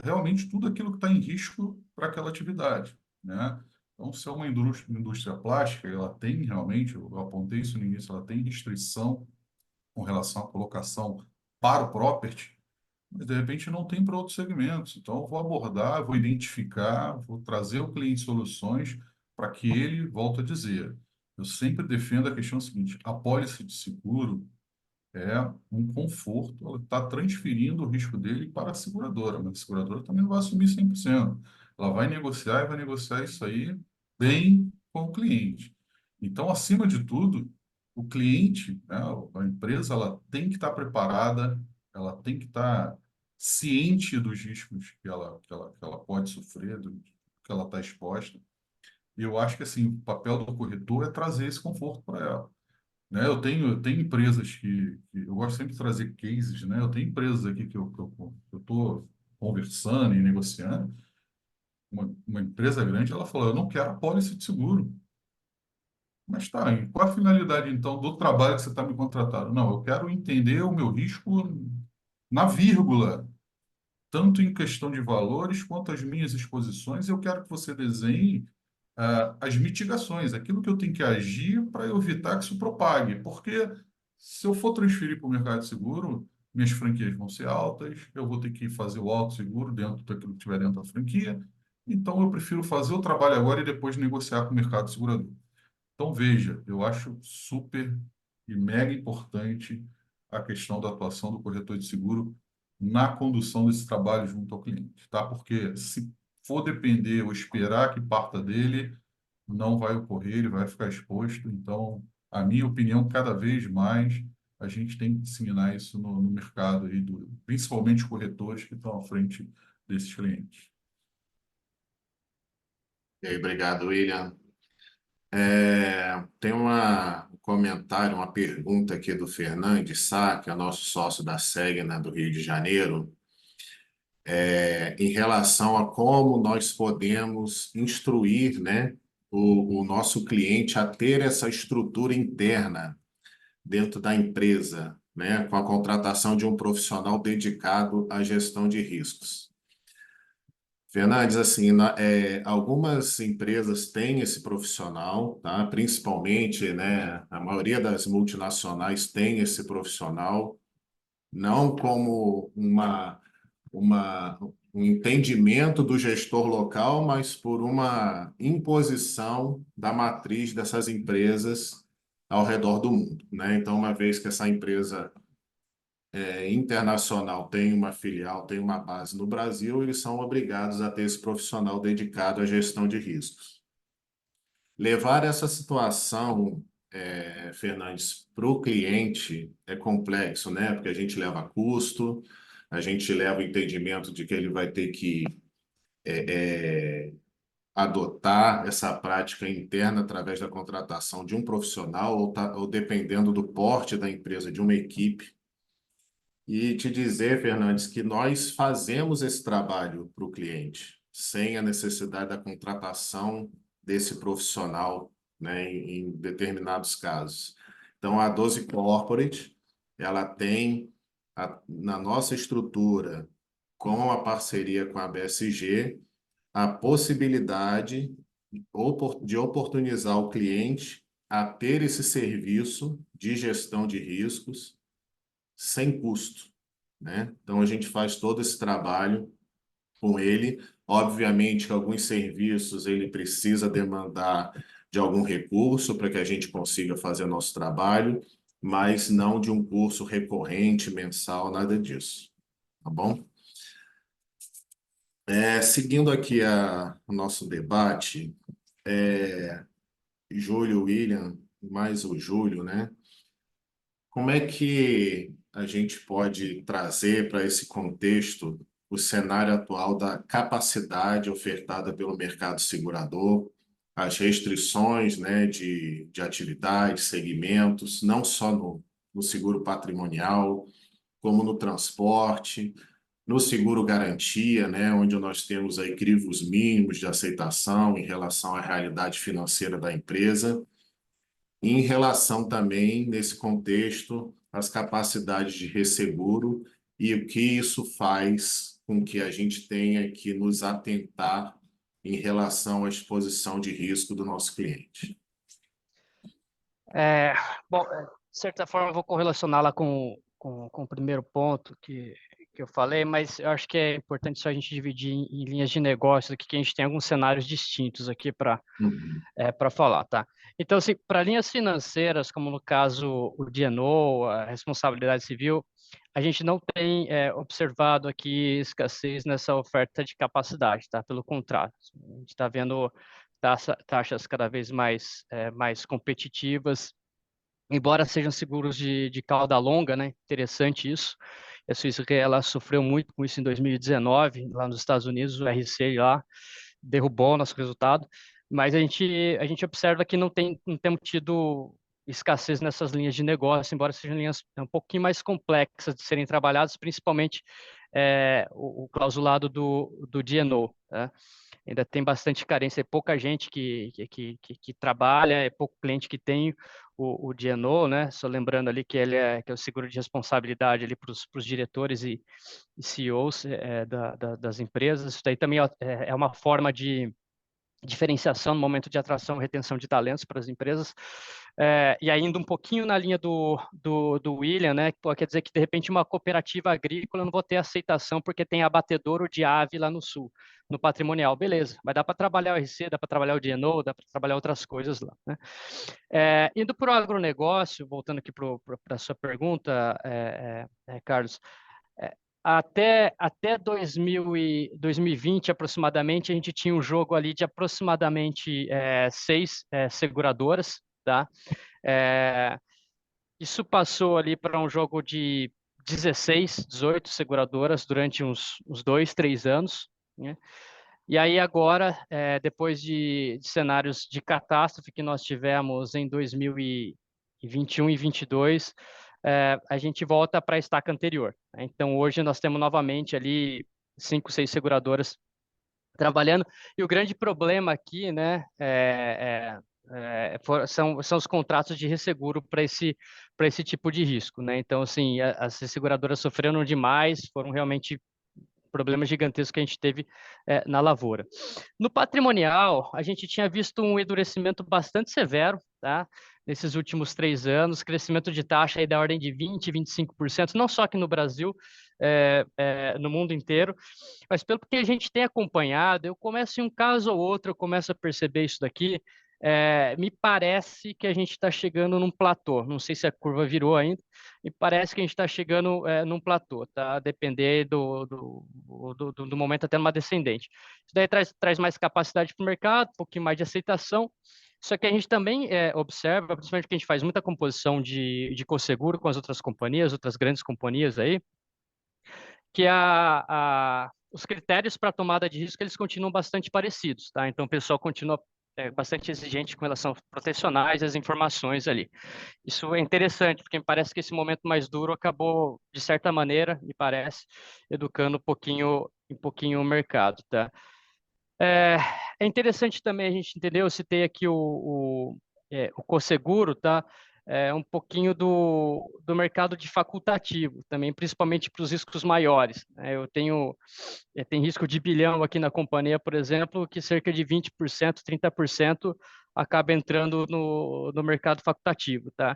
realmente tudo aquilo que está em risco para aquela atividade, né? Então, se é uma indústria plástica, ela tem realmente, eu apontei isso no início, ela tem restrição com relação à colocação para o property, mas de repente não tem para outros segmentos. Então, eu vou abordar, vou identificar, vou trazer ao cliente soluções para que ele, volto a dizer, eu sempre defendo a questão seguinte: a pólice de seguro é um conforto, ela está transferindo o risco dele para a seguradora, mas a seguradora também não vai assumir 100%. Ela vai negociar e vai negociar isso aí bem com o cliente. Então, acima de tudo, o cliente, né, a empresa, ela tem que estar preparada, ela tem que estar ciente dos riscos que ela pode sofrer, do que ela está exposta. E eu acho que assim, o papel do corretor é trazer esse conforto para ela, né? Eu tenho empresas que eu gosto sempre de trazer cases, né? Eu tenho empresas aqui que eu estou conversando e negociando. Uma empresa grande, ela falou: eu não quero apólice de seguro. Mas tá, e qual a finalidade, então, do trabalho que você está me contratando? Não, eu quero entender o meu risco na vírgula, tanto em questão de valores quanto as minhas exposições. Eu quero que você desenhe as mitigações, aquilo que eu tenho que agir para evitar que isso propague. Porque se eu for transferir para o mercado de seguro, minhas franquias vão ser altas, eu vou ter que fazer o auto seguro dentro daquilo que tiver dentro da franquia. Então, eu prefiro fazer o trabalho agora e depois negociar com o mercado segurador. Então, veja, eu acho super e mega importante a questão da atuação do corretor de seguro na condução desse trabalho junto ao cliente, tá? Porque se for depender ou esperar que parta dele, não vai ocorrer, ele vai ficar exposto. Então, a minha opinião, cada vez mais a gente tem que disseminar isso no mercado, aí principalmente os corretores que estão à frente desses clientes. E aí, obrigado, William. Tem um comentário, uma pergunta aqui do Fernandes Sá, que é nosso sócio da SEG, né, do Rio de Janeiro, em relação a como nós podemos instruir, né, o nosso cliente a ter essa estrutura interna dentro da empresa, né, com a contratação de um profissional dedicado à gestão de riscos. Fernandes, assim, algumas empresas têm esse profissional, tá? Principalmente, né, a maioria das multinacionais tem esse profissional, não como um entendimento do gestor local, mas por uma imposição da matriz dessas empresas ao redor do mundo, né? Então, uma vez que essa empresa internacional tem uma filial, tem uma base no Brasil, eles são obrigados a ter esse profissional dedicado à gestão de riscos. Levar essa situação, Fernandes, para o cliente é complexo, né? Porque a gente leva custo, a gente leva o entendimento de que ele vai ter que adotar essa prática interna através da contratação de um profissional ou dependendo do porte da empresa, de uma equipe. E te dizer, Fernandes, que nós fazemos esse trabalho para o cliente, sem a necessidade da contratação desse profissional, né, em determinados casos. Então, a 12 Corporate, ela tem, na nossa estrutura, com a parceria com a BSG, a possibilidade de oportunizar o cliente a ter esse serviço de gestão de riscos sem custo, né? Então, a gente faz todo esse trabalho com ele. Obviamente que alguns serviços ele precisa demandar de algum recurso para que a gente consiga fazer nosso trabalho, mas não de um curso recorrente, mensal, nada disso, tá bom? Seguindo aqui o nosso debate, Júlio, William, mais o Júlio, né? Como é que a gente pode trazer para esse contexto o cenário atual da capacidade ofertada pelo mercado segurador, as restrições, né, de atividades, segmentos, não só no seguro patrimonial, como no transporte, no seguro garantia, né, onde nós temos aí crivos mínimos de aceitação em relação à realidade financeira da empresa, e em relação também, nesse contexto, às capacidades de resseguro e o que isso faz com que a gente tenha que nos atentar em relação à exposição de risco do nosso cliente. É, bom, de certa forma, eu vou correlacioná-la com o primeiro ponto que eu falei, mas eu acho que é importante só a gente dividir em linhas de negócio aqui, que a gente tem alguns cenários distintos aqui para Uhum. para falar, tá? Então, assim, para linhas financeiras, como no caso o D&O, a responsabilidade civil, a gente não tem observado aqui escassez nessa oferta de capacidade, tá? Pelo contrário, a gente está vendo taxas cada vez mais competitivas, embora sejam seguros de cauda longa, né? Interessante isso. A Suíça, ela sofreu muito com isso em 2019, lá nos Estados Unidos, o RC lá derrubou o nosso resultado, mas a gente observa que não temos tido escassez nessas linhas de negócio, embora sejam linhas um pouquinho mais complexas de serem trabalhadas, principalmente o clausulado do D&O, tá? Ainda tem bastante carência, é pouca gente que trabalha, é pouco cliente que tem o D&O, né? Só lembrando ali que que é o seguro de responsabilidade ali para os diretores e CEOs das empresas. Isso daí também é uma forma de diferenciação no momento de atração e retenção de talentos para as empresas. E ainda um pouquinho na linha do William, né? Pô, quer dizer que, de repente, uma cooperativa agrícola eu não vou ter aceitação porque tem abatedouro de ave lá no sul, no patrimonial. Beleza, mas dá para trabalhar o RC, dá para trabalhar o D&O, dá para trabalhar outras coisas lá, né? Indo para o agronegócio, voltando aqui para a sua pergunta, Carlos, é, até 2020, aproximadamente, a gente tinha um jogo ali de aproximadamente 6 seguradoras, tá? Isso passou ali para um jogo de 16, 18 seguradoras durante uns 2, 3 anos, né? E aí agora, depois de cenários de catástrofe que nós tivemos em 2021 e 2022, a gente volta para a estaca anterior, né? Então, hoje nós temos novamente ali 5, 6 seguradoras trabalhando, e o grande problema aqui, né, são os contratos de resseguro para esse tipo de risco, né? Então, assim, as seguradoras sofreram demais, foram realmente problemas gigantescos que a gente teve na lavoura. No patrimonial, a gente tinha visto um endurecimento bastante severo, tá? Nesses últimos 3 anos, crescimento de taxa aí da ordem de 20%, 25%, não só aqui no Brasil, no mundo inteiro, mas pelo que a gente tem acompanhado, eu começo em um caso ou outro, eu começo a perceber isso daqui, me parece que a gente está chegando num platô. Não sei se a curva virou ainda, me parece que a gente está chegando num platô, tá? A depender do momento até numa descendente. Isso daí traz mais capacidade para o mercado, um pouquinho mais de aceitação. Só que a gente também observa, principalmente porque a gente faz muita composição de co-seguro com as outras companhias, outras grandes companhias aí, que os critérios para tomada de risco eles continuam bastante parecidos, tá? Então o pessoal continua bastante exigente com relação aos protecionais e as informações ali. Isso é interessante, porque me parece que esse momento mais duro acabou, de certa maneira, me parece, educando um pouquinho o mercado, tá? É interessante também a gente entender, eu citei aqui o co-seguro, tá? um pouquinho do mercado de facultativo também, principalmente para os riscos maiores, né? Eu tenho risco de bilhão aqui na companhia, por exemplo, que cerca de 20%, 30% acaba entrando no mercado facultativo, tá?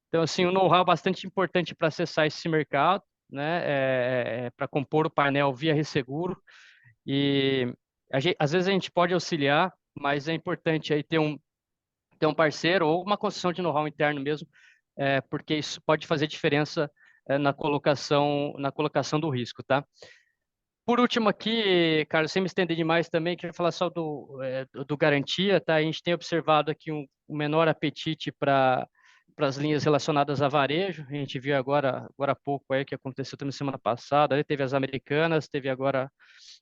Então, assim, um know-how bastante importante para acessar esse mercado, né, para compor o painel via resseguro. E às vezes a gente pode auxiliar, mas é importante aí ter um parceiro ou uma construção de know-how interno mesmo, porque isso pode fazer diferença na colocação do risco, tá? Por último aqui, cara, sem me estender demais também, queria falar só do garantia, tá? A gente tem observado aqui um menor apetite para as linhas relacionadas a varejo. A gente viu agora há pouco aí que aconteceu também semana passada. Aí teve as Americanas, teve agora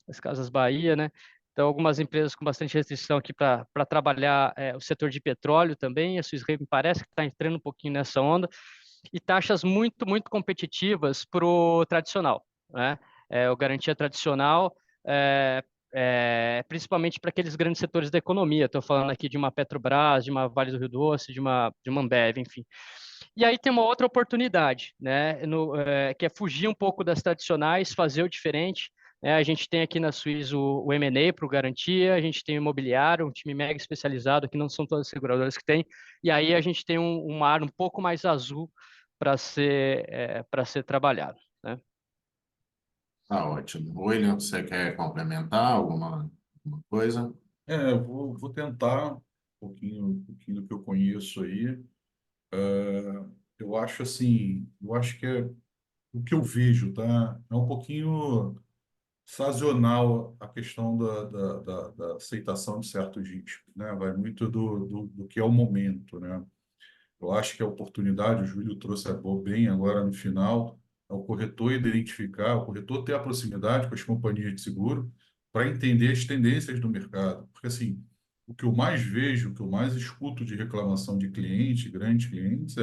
as Casas Bahia, né? Então, algumas empresas com bastante restrição aqui para trabalhar o setor de petróleo também. A Swiss Re me parece que está entrando um pouquinho nessa onda. E taxas muito, muito competitivas para o tradicional, né? O garantia tradicional, principalmente para aqueles grandes setores da economia. Estou falando aqui de uma Petrobras, de uma Vale do Rio Doce, de uma Ambev, enfim. E aí tem uma outra oportunidade, né? Que é fugir um pouco das tradicionais, fazer o diferente. A gente tem aqui na Suíça o M&A para o garantia, a gente tem o imobiliário, um time mega especializado, que não são todas as seguradoras que tem, e aí a gente tem um mar um pouco mais azul para ser trabalhado, né? Tá ótimo. William, você quer complementar alguma coisa? Eu vou tentar um pouquinho do que eu conheço aí. Eu acho assim, eu acho que é o que eu vejo, tá? É um pouquinho sazonal a questão da aceitação de certos riscos, né? Vai muito do que é o momento, né? Eu acho que a oportunidade, o Júlio trouxe bem agora no final, é o corretor identificar, o corretor ter a proximidade com as companhias de seguro para entender as tendências do mercado. Porque, assim, o que eu mais vejo, o que eu mais escuto de reclamação de cliente, grandes clientes,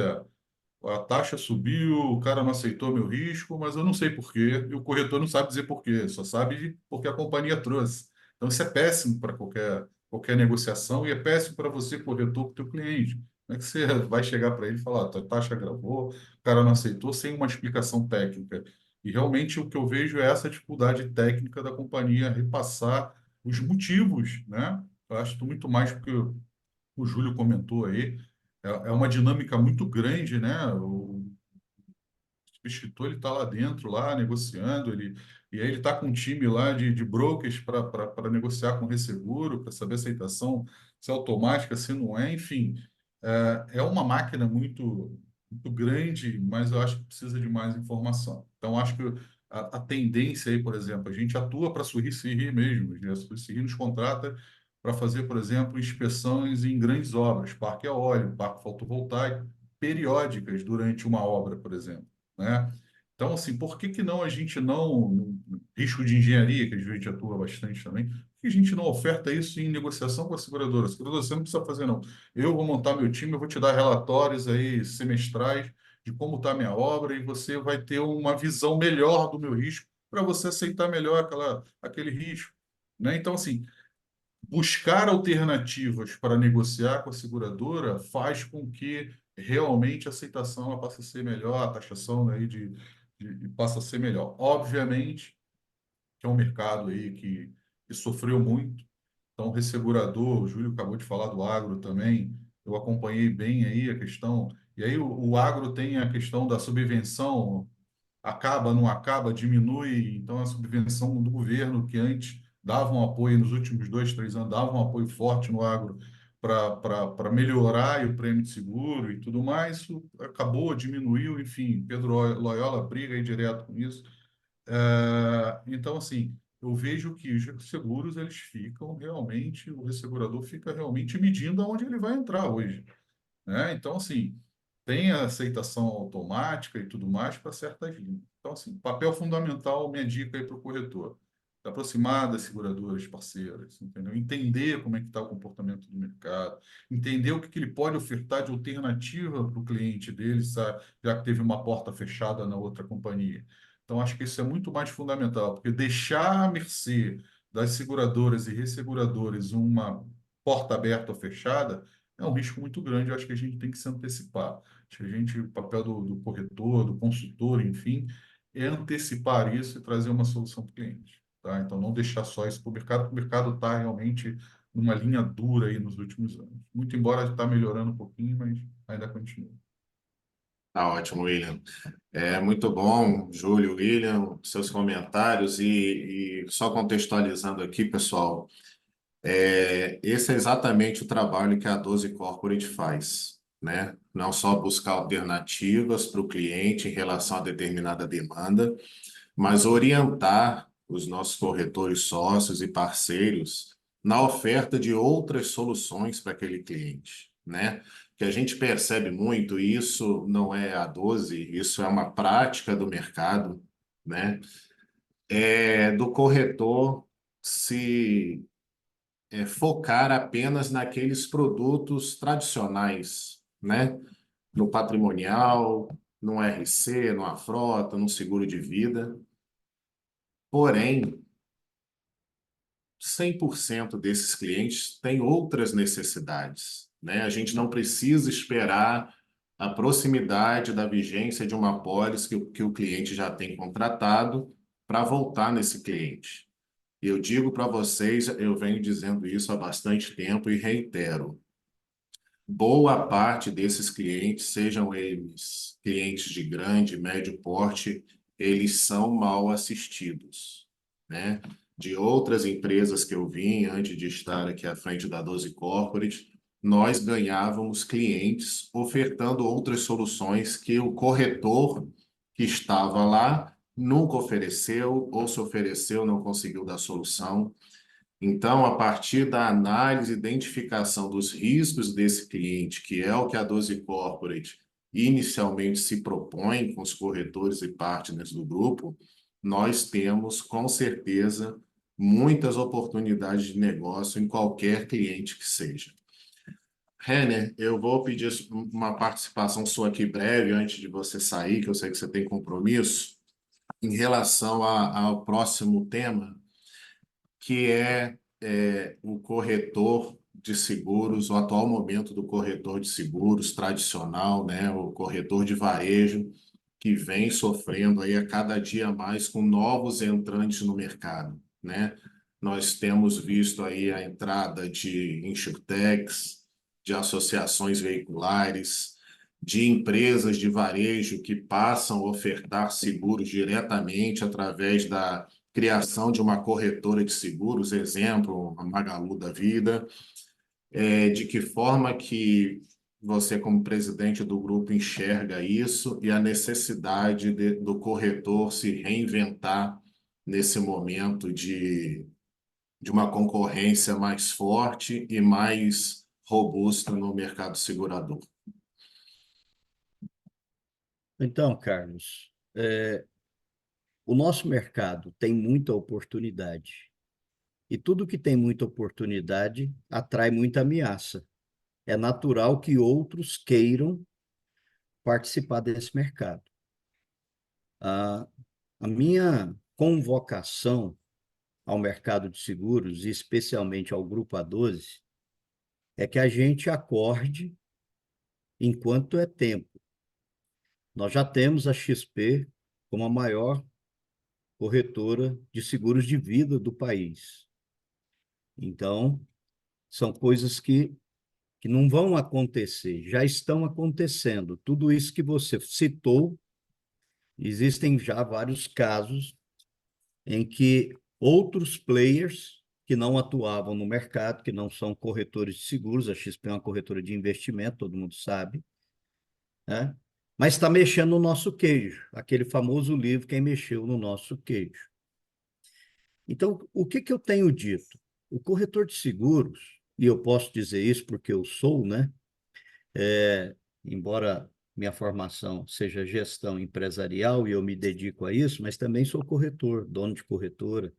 a taxa subiu, o cara não aceitou meu risco, mas eu não sei por quê, e o corretor não sabe dizer por quê, só sabe porque a companhia trouxe. Então, isso é péssimo para qualquer negociação e é péssimo para você, corretor, para o teu cliente. Como é que você vai chegar para ele e falar, tua taxa gravou, o cara não aceitou, sem uma explicação técnica? E realmente o que eu vejo é essa dificuldade técnica da companhia repassar os motivos, né? Eu acho que muito mais porque o Júlio comentou aí, é uma dinâmica muito grande, né? O escritor ele está lá dentro, lá negociando, e aí ele está com um time lá de brokers para negociar com o resseguro, para saber a aceitação, se é automática, se não é, enfim. É uma máquina muito grande, mas eu acho que precisa de mais informação. Então, acho que a tendência aí, por exemplo, a gente atua para a Suíça Re mesmo, a Suíça Re nos contrata para fazer, por exemplo, inspeções em grandes obras, parque eólico, parque fotovoltaico, periódicas durante uma obra, por exemplo, né? Então, assim, por que que não a gente não, risco de engenharia, que a gente atua bastante também, por que a gente não oferta isso em negociação com a seguradora? A seguradora, você não precisa fazer, não. Eu vou montar meu time, eu vou te dar relatórios aí semestrais de como está a minha obra e você vai ter uma visão melhor do meu risco para você aceitar melhor aquele risco, né? Então, assim, buscar alternativas para negociar com a seguradora faz com que realmente a aceitação ela passe a ser melhor, a taxação aí passa a ser melhor. Obviamente que é um mercado aí que sofreu muito, então, o ressegurador, o Júlio acabou de falar do agro também, eu acompanhei bem aí a questão, e aí o agro tem a questão da subvenção, acaba, não acaba, diminui. Então, a subvenção do governo, que antes dava um apoio, nos últimos 2, 3 anos, dava um apoio forte no agro para melhorar o prêmio de seguro e tudo mais, isso acabou, diminuiu, enfim, Pedro Loyola briga aí direto com isso. Então, assim, eu vejo que os seguros, eles ficam realmente, o ressegurador fica realmente medindo aonde ele vai entrar hoje, né? Então, assim, tem a aceitação automática e tudo mais para certas linhas. Então, assim, papel fundamental, minha dica aí para o corretor. Se aproximar das seguradoras parceiras, entendeu? Entender como é que está o comportamento do mercado, entender o que ele pode ofertar de alternativa para o cliente dele, sabe? Já que teve uma porta fechada na outra companhia. Então, acho que isso é muito mais fundamental, porque deixar à mercê das seguradoras e resseguradoras uma porta aberta ou fechada é um risco muito grande. Eu acho que a gente tem que se antecipar. Acho que o papel do corretor, do consultor, enfim, é antecipar isso e trazer uma solução para o cliente, tá? Então, não deixar só isso para o mercado, porque o mercado está realmente numa linha dura aí nos últimos anos. Muito embora está melhorando um pouquinho, mas ainda continua. Tá ótimo, William. É muito bom, Júlio, William, seus comentários e só contextualizando aqui, pessoal, esse é exatamente o trabalho que a 12 Corporate faz, né? Não só buscar alternativas para o cliente em relação a determinada demanda, mas orientar os nossos corretores sócios e parceiros na oferta de outras soluções para aquele cliente, né? Que a gente percebe muito, e isso não é a 12, isso é uma prática do mercado, né? Do corretor se focar apenas naqueles produtos tradicionais, né? No patrimonial, no RC, no frota, no seguro de vida. Porém, 100% desses clientes têm outras necessidades, né? A gente não precisa esperar a proximidade da vigência de uma pólice que o cliente já tem contratado para voltar nesse cliente. E eu digo para vocês, eu venho dizendo isso há bastante tempo e reitero, boa parte desses clientes, sejam eles clientes de grande, médio porte, eles são mal assistidos, né? De outras empresas que eu vim antes de estar aqui à frente da 12 Corporate, nós ganhávamos clientes ofertando outras soluções que o corretor que estava lá nunca ofereceu, ou se ofereceu, não conseguiu dar solução. Então, a partir da análise e identificação dos riscos desse cliente, que é o que a 12 Corporate inicialmente se propõe com os corretores e partners do grupo, nós temos, com certeza, muitas oportunidades de negócio em qualquer cliente que seja. Renner, eu vou pedir uma participação sua aqui breve, antes de você sair, que eu sei que você tem compromisso, em relação ao próximo tema, que é o corretor de seguros, o atual momento do corretor de seguros tradicional, né, o corretor de varejo, que vem sofrendo aí a cada dia mais com novos entrantes no mercado, né? Nós temos visto aí a entrada de insurtechs, de associações veiculares, de empresas de varejo que passam a ofertar seguros diretamente através da criação de uma corretora de seguros, exemplo, a Magalu da vida. De que forma que você, como presidente do grupo, enxerga isso e a necessidade do corretor se reinventar nesse momento de uma concorrência mais forte e mais robusta no mercado segurador? Então, Carlos, o nosso mercado tem muita oportunidade. E tudo que tem muita oportunidade atrai muita ameaça. É natural que outros queiram participar desse mercado. A minha convocação ao mercado de seguros, e especialmente ao Grupo A12, é que a gente acorde enquanto é tempo. Nós já temos a XP como a maior corretora de seguros de vida do país. Então, são coisas que não vão acontecer, já estão acontecendo. Tudo isso que você citou, existem já vários casos em que outros players que não atuavam no mercado, que não são corretores de seguros, a XP é uma corretora de investimento, todo mundo sabe, né? Mas está mexendo no nosso queijo, aquele famoso livro Quem Mexeu no Nosso Queijo. Então, o que eu tenho dito? O corretor de seguros, e eu posso dizer isso porque eu sou, né? Embora minha formação seja gestão empresarial e eu me dedico a isso, mas também sou corretor, dono de corretora,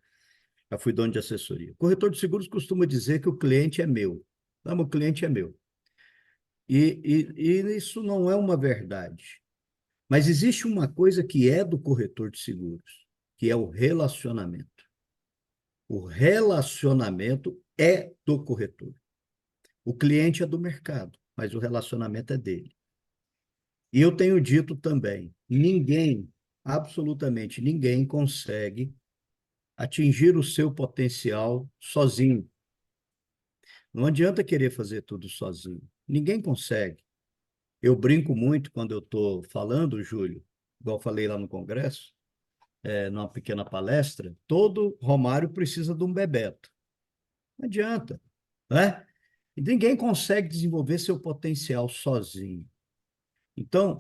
já fui dono de assessoria. O corretor de seguros costuma dizer que o cliente é meu. Não, o cliente é meu. E isso não é uma verdade. Mas existe uma coisa que é do corretor de seguros, que é o relacionamento. O relacionamento é do corretor. O cliente é do mercado, mas o relacionamento é dele. E eu tenho dito também, ninguém, absolutamente ninguém consegue atingir o seu potencial sozinho. Não adianta querer fazer tudo sozinho. Ninguém consegue. Eu brinco muito quando eu estou falando, Júlio, igual eu falei lá no Congresso, numa pequena palestra, todo Romário precisa de um Bebeto. Não adianta, né? E ninguém consegue desenvolver seu potencial sozinho. Então,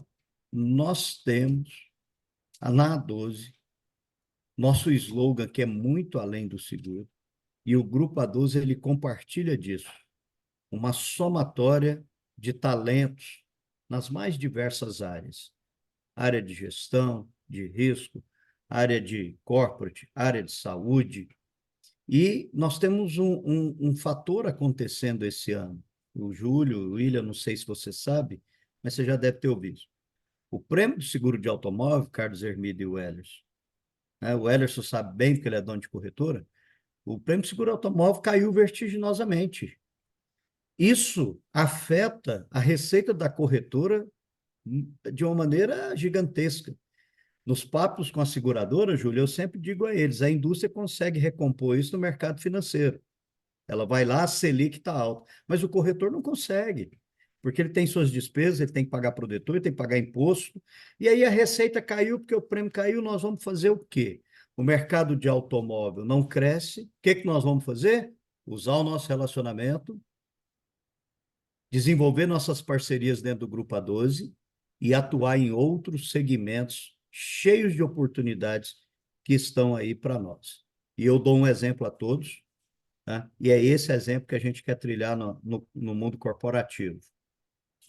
nós temos na A12 nosso slogan, que é muito além do seguro, e o Grupo A12 ele compartilha disso, uma somatória de talentos nas mais diversas áreas. Área de gestão, de risco, área de corporate, área de saúde. E nós temos um fator acontecendo esse ano. O Júlio, o William, não sei se você sabe, mas você já deve ter ouvido. O prêmio do seguro de automóvel, Carlos Hermídio e o Ellerson, né? O Ellerson sabe bem, porque ele é dono de corretora, o prêmio do seguro automóvel caiu vertiginosamente. Isso afeta a receita da corretora de uma maneira gigantesca. Nos papos com a seguradora, Júlio, eu sempre digo a eles, a indústria consegue recompor isso no mercado financeiro. Ela vai lá, a Selic está alta, mas o corretor não consegue, porque ele tem suas despesas, ele tem que pagar protetor, ele tem que pagar imposto, e aí a receita caiu porque o prêmio caiu, nós vamos fazer o quê? O mercado de automóvel não cresce, o que que nós vamos fazer? Usar o nosso relacionamento, desenvolver nossas parcerias dentro do Grupo A12 e atuar em outros segmentos cheios de oportunidades que estão aí para nós. E eu dou um exemplo a todos, né? E é esse exemplo que a gente quer trilhar no mundo corporativo.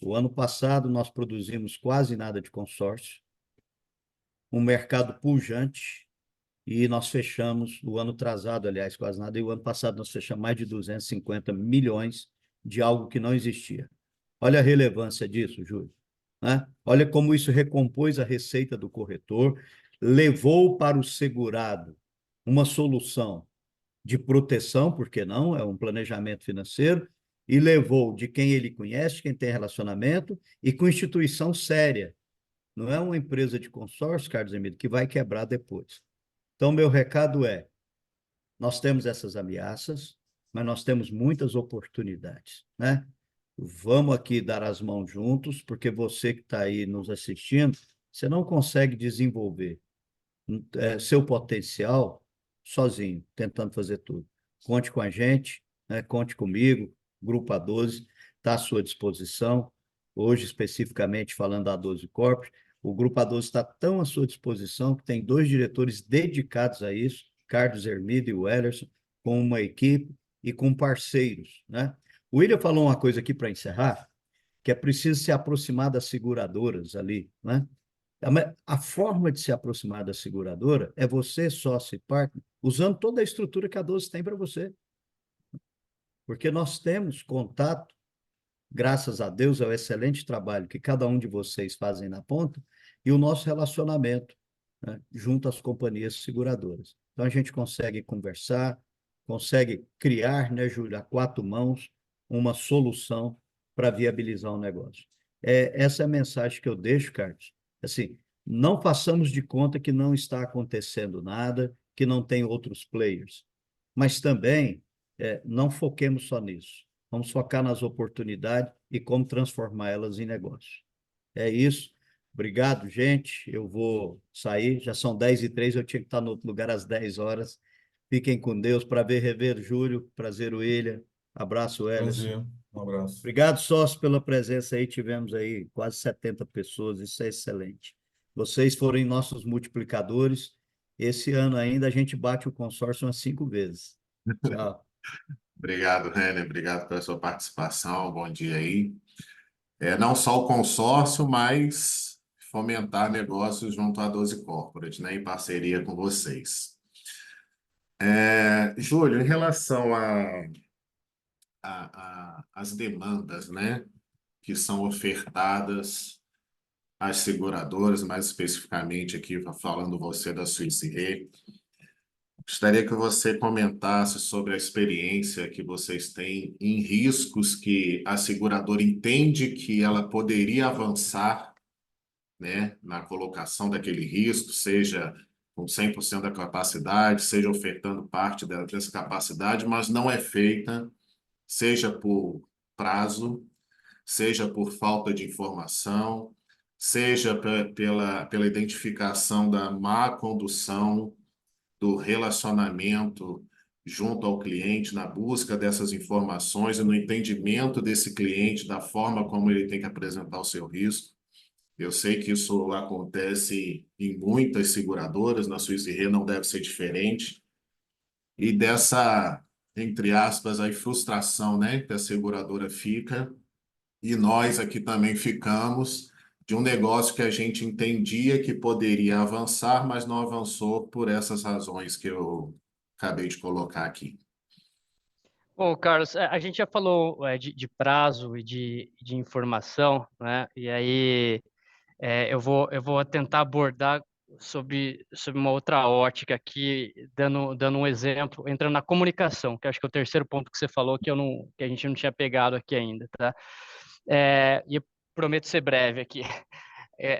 O ano passado, nós produzimos quase nada de consórcio, um mercado pujante, e nós fechamos, o ano atrasado, aliás, quase nada, e o ano passado nós fechamos mais de 250 milhões de algo que não existia. Olha a relevância disso, Júlio, né? Olha como isso recompôs a receita do corretor, levou para o segurado uma solução de proteção, porque não, é um planejamento financeiro, e levou de quem ele conhece, quem tem relacionamento, e com instituição séria. Não é uma empresa de consórcio, Carlos Emílio, que vai quebrar depois. Então, meu recado é, nós temos essas ameaças, mas nós temos muitas oportunidades, né? Vamos aqui dar as mãos juntos, porque você que está aí nos assistindo, você não consegue desenvolver seu potencial sozinho, tentando fazer tudo. Conte com a gente, né? Conte comigo, Grupo A12 está à sua disposição. Hoje, especificamente, falando da A12 Corp, o Grupo A12 está tão à sua disposição que tem dois diretores dedicados a isso, Carlos Hermídio e o Ellerson, com uma equipe e com parceiros, né? O William falou uma coisa aqui para encerrar, que é preciso se aproximar das seguradoras ali, né? A forma de se aproximar da seguradora é você, sócio e partner, usando toda a estrutura que a 12 tem para você. Porque nós temos contato, graças a Deus, ao excelente trabalho que cada um de vocês fazem na ponta, e o nosso relacionamento, né, junto às companhias seguradoras. Então, a gente consegue conversar, consegue criar, né, Júlio, a quatro mãos, uma solução para viabilizar o negócio. Essa é a mensagem que eu deixo, Carlos. Assim, não façamos de conta que não está acontecendo nada, que não tem outros players, mas também não foquemos só nisso. Vamos focar nas oportunidades e como transformá-las em negócio. É isso. Obrigado, gente. Eu vou sair. Já são 10h03, eu tinha que estar no outro lugar às 10 horas. Fiquem com Deus. Prazer rever Júlio. Prazer, William. Abraço, Elis. Prazer. Um abraço. Obrigado, sócio, pela presença aí. Tivemos aí quase 70 pessoas. Isso é excelente. Vocês foram nossos multiplicadores. Esse ano ainda a gente bate o consórcio umas 5 vezes. Tchau. Obrigado, Renner. Obrigado pela sua participação. Bom dia aí. Não só o consórcio, mas fomentar negócios junto à 12 Corporate, né, em parceria com vocês. Júlio, em relação às demandas, né, que são ofertadas às seguradoras, mais especificamente aqui falando você da Suisse Re, gostaria que você comentasse sobre a experiência que vocês têm em riscos que a seguradora entende que ela poderia avançar né, na colocação daquele risco, seja com 100% da capacidade, seja ofertando parte dessa capacidade, mas não é feita, seja por prazo, seja por falta de informação, seja pela identificação da má condução do relacionamento junto ao cliente, na busca dessas informações e no entendimento desse cliente da forma como ele tem que apresentar o seu risco. Eu sei que isso acontece em muitas seguradoras, na Suíça Re não deve ser diferente, e dessa, entre aspas, aí, frustração, né, que a seguradora fica, e nós aqui também ficamos, de um negócio que a gente entendia que poderia avançar, mas não avançou por essas razões que eu acabei de colocar aqui. Bom, Carlos, a gente já falou de prazo e de informação, né? E aí eu vou tentar abordar sobre uma outra ótica aqui, dando um exemplo, entrando na comunicação, que acho que é o terceiro ponto que você falou que a gente não tinha pegado aqui ainda, tá? E eu prometo ser breve aqui.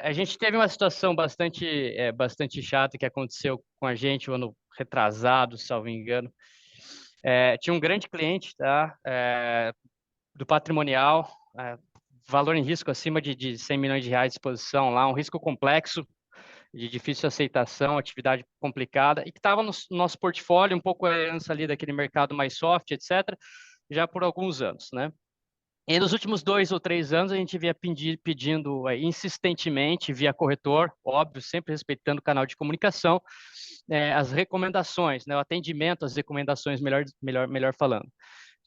A gente teve uma situação bastante chata que aconteceu com a gente o ano retrasado, salvo engano. Tinha um grande cliente, tá? Do patrimonial, valor em risco acima de 100 milhões de reais de exposição lá, um risco complexo, de difícil aceitação, atividade complicada, e que estava no nosso portfólio, um pouco herança ali daquele mercado mais soft, etc., já por alguns anos, né? E nos últimos 2 ou 3 anos, a gente vinha pedindo insistentemente, via corretor, óbvio, sempre respeitando o canal de comunicação, as recomendações, né, o atendimento às recomendações, melhor falando.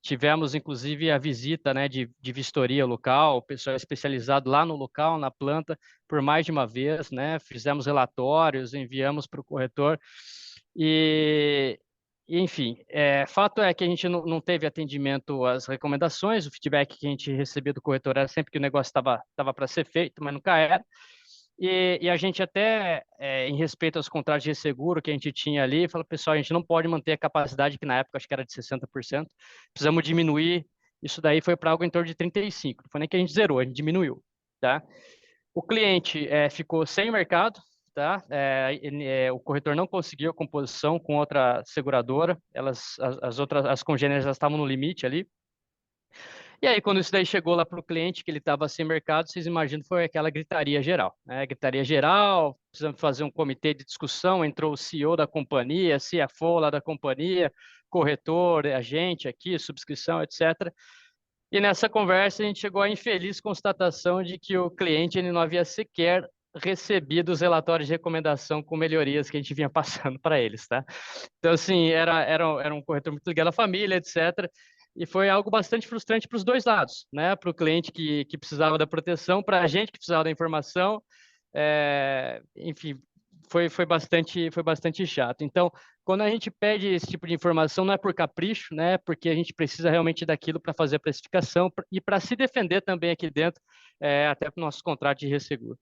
Tivemos, inclusive, a visita, né, de vistoria local, o pessoal especializado lá no local, na planta, por mais de uma vez, né? Fizemos relatórios, enviamos para o corretor e enfim, fato é que a gente não teve atendimento às recomendações, o feedback que a gente recebia do corretor era sempre que o negócio estava para ser feito, mas nunca era. E a gente até, em respeito aos contratos de resseguro que a gente tinha ali, falou, pessoal, a gente não pode manter a capacidade, que na época acho que era de 60%, precisamos diminuir, isso daí foi para algo em torno de 35%, não foi nem que a gente zerou, a gente diminuiu, tá? O cliente ficou sem mercado, tá? O corretor não conseguiu a composição com outra seguradora, as congêneres já estavam no limite ali, e aí, quando isso daí chegou lá para o cliente, que ele estava sem mercado, vocês imaginam, foi aquela gritaria geral, né? Gritaria geral, precisamos fazer um comitê de discussão, entrou o CEO da companhia, CFO lá da companhia, corretor, agente aqui, subscrição, etc. E nessa conversa a gente chegou à infeliz constatação de que o cliente ele não havia sequer recebido os relatórios de recomendação com melhorias que a gente vinha passando para eles, tá? Então, assim, era um corretor muito ligado à família, etc. E foi algo bastante frustrante para os dois lados, né? Para o cliente que precisava da proteção, para a gente que precisava da informação. Enfim, foi bastante chato. Então, quando a gente pede esse tipo de informação, não é por capricho, né? Porque a gente precisa realmente daquilo para fazer a precificação e para se defender também aqui dentro, até para o nosso contrato de resseguro.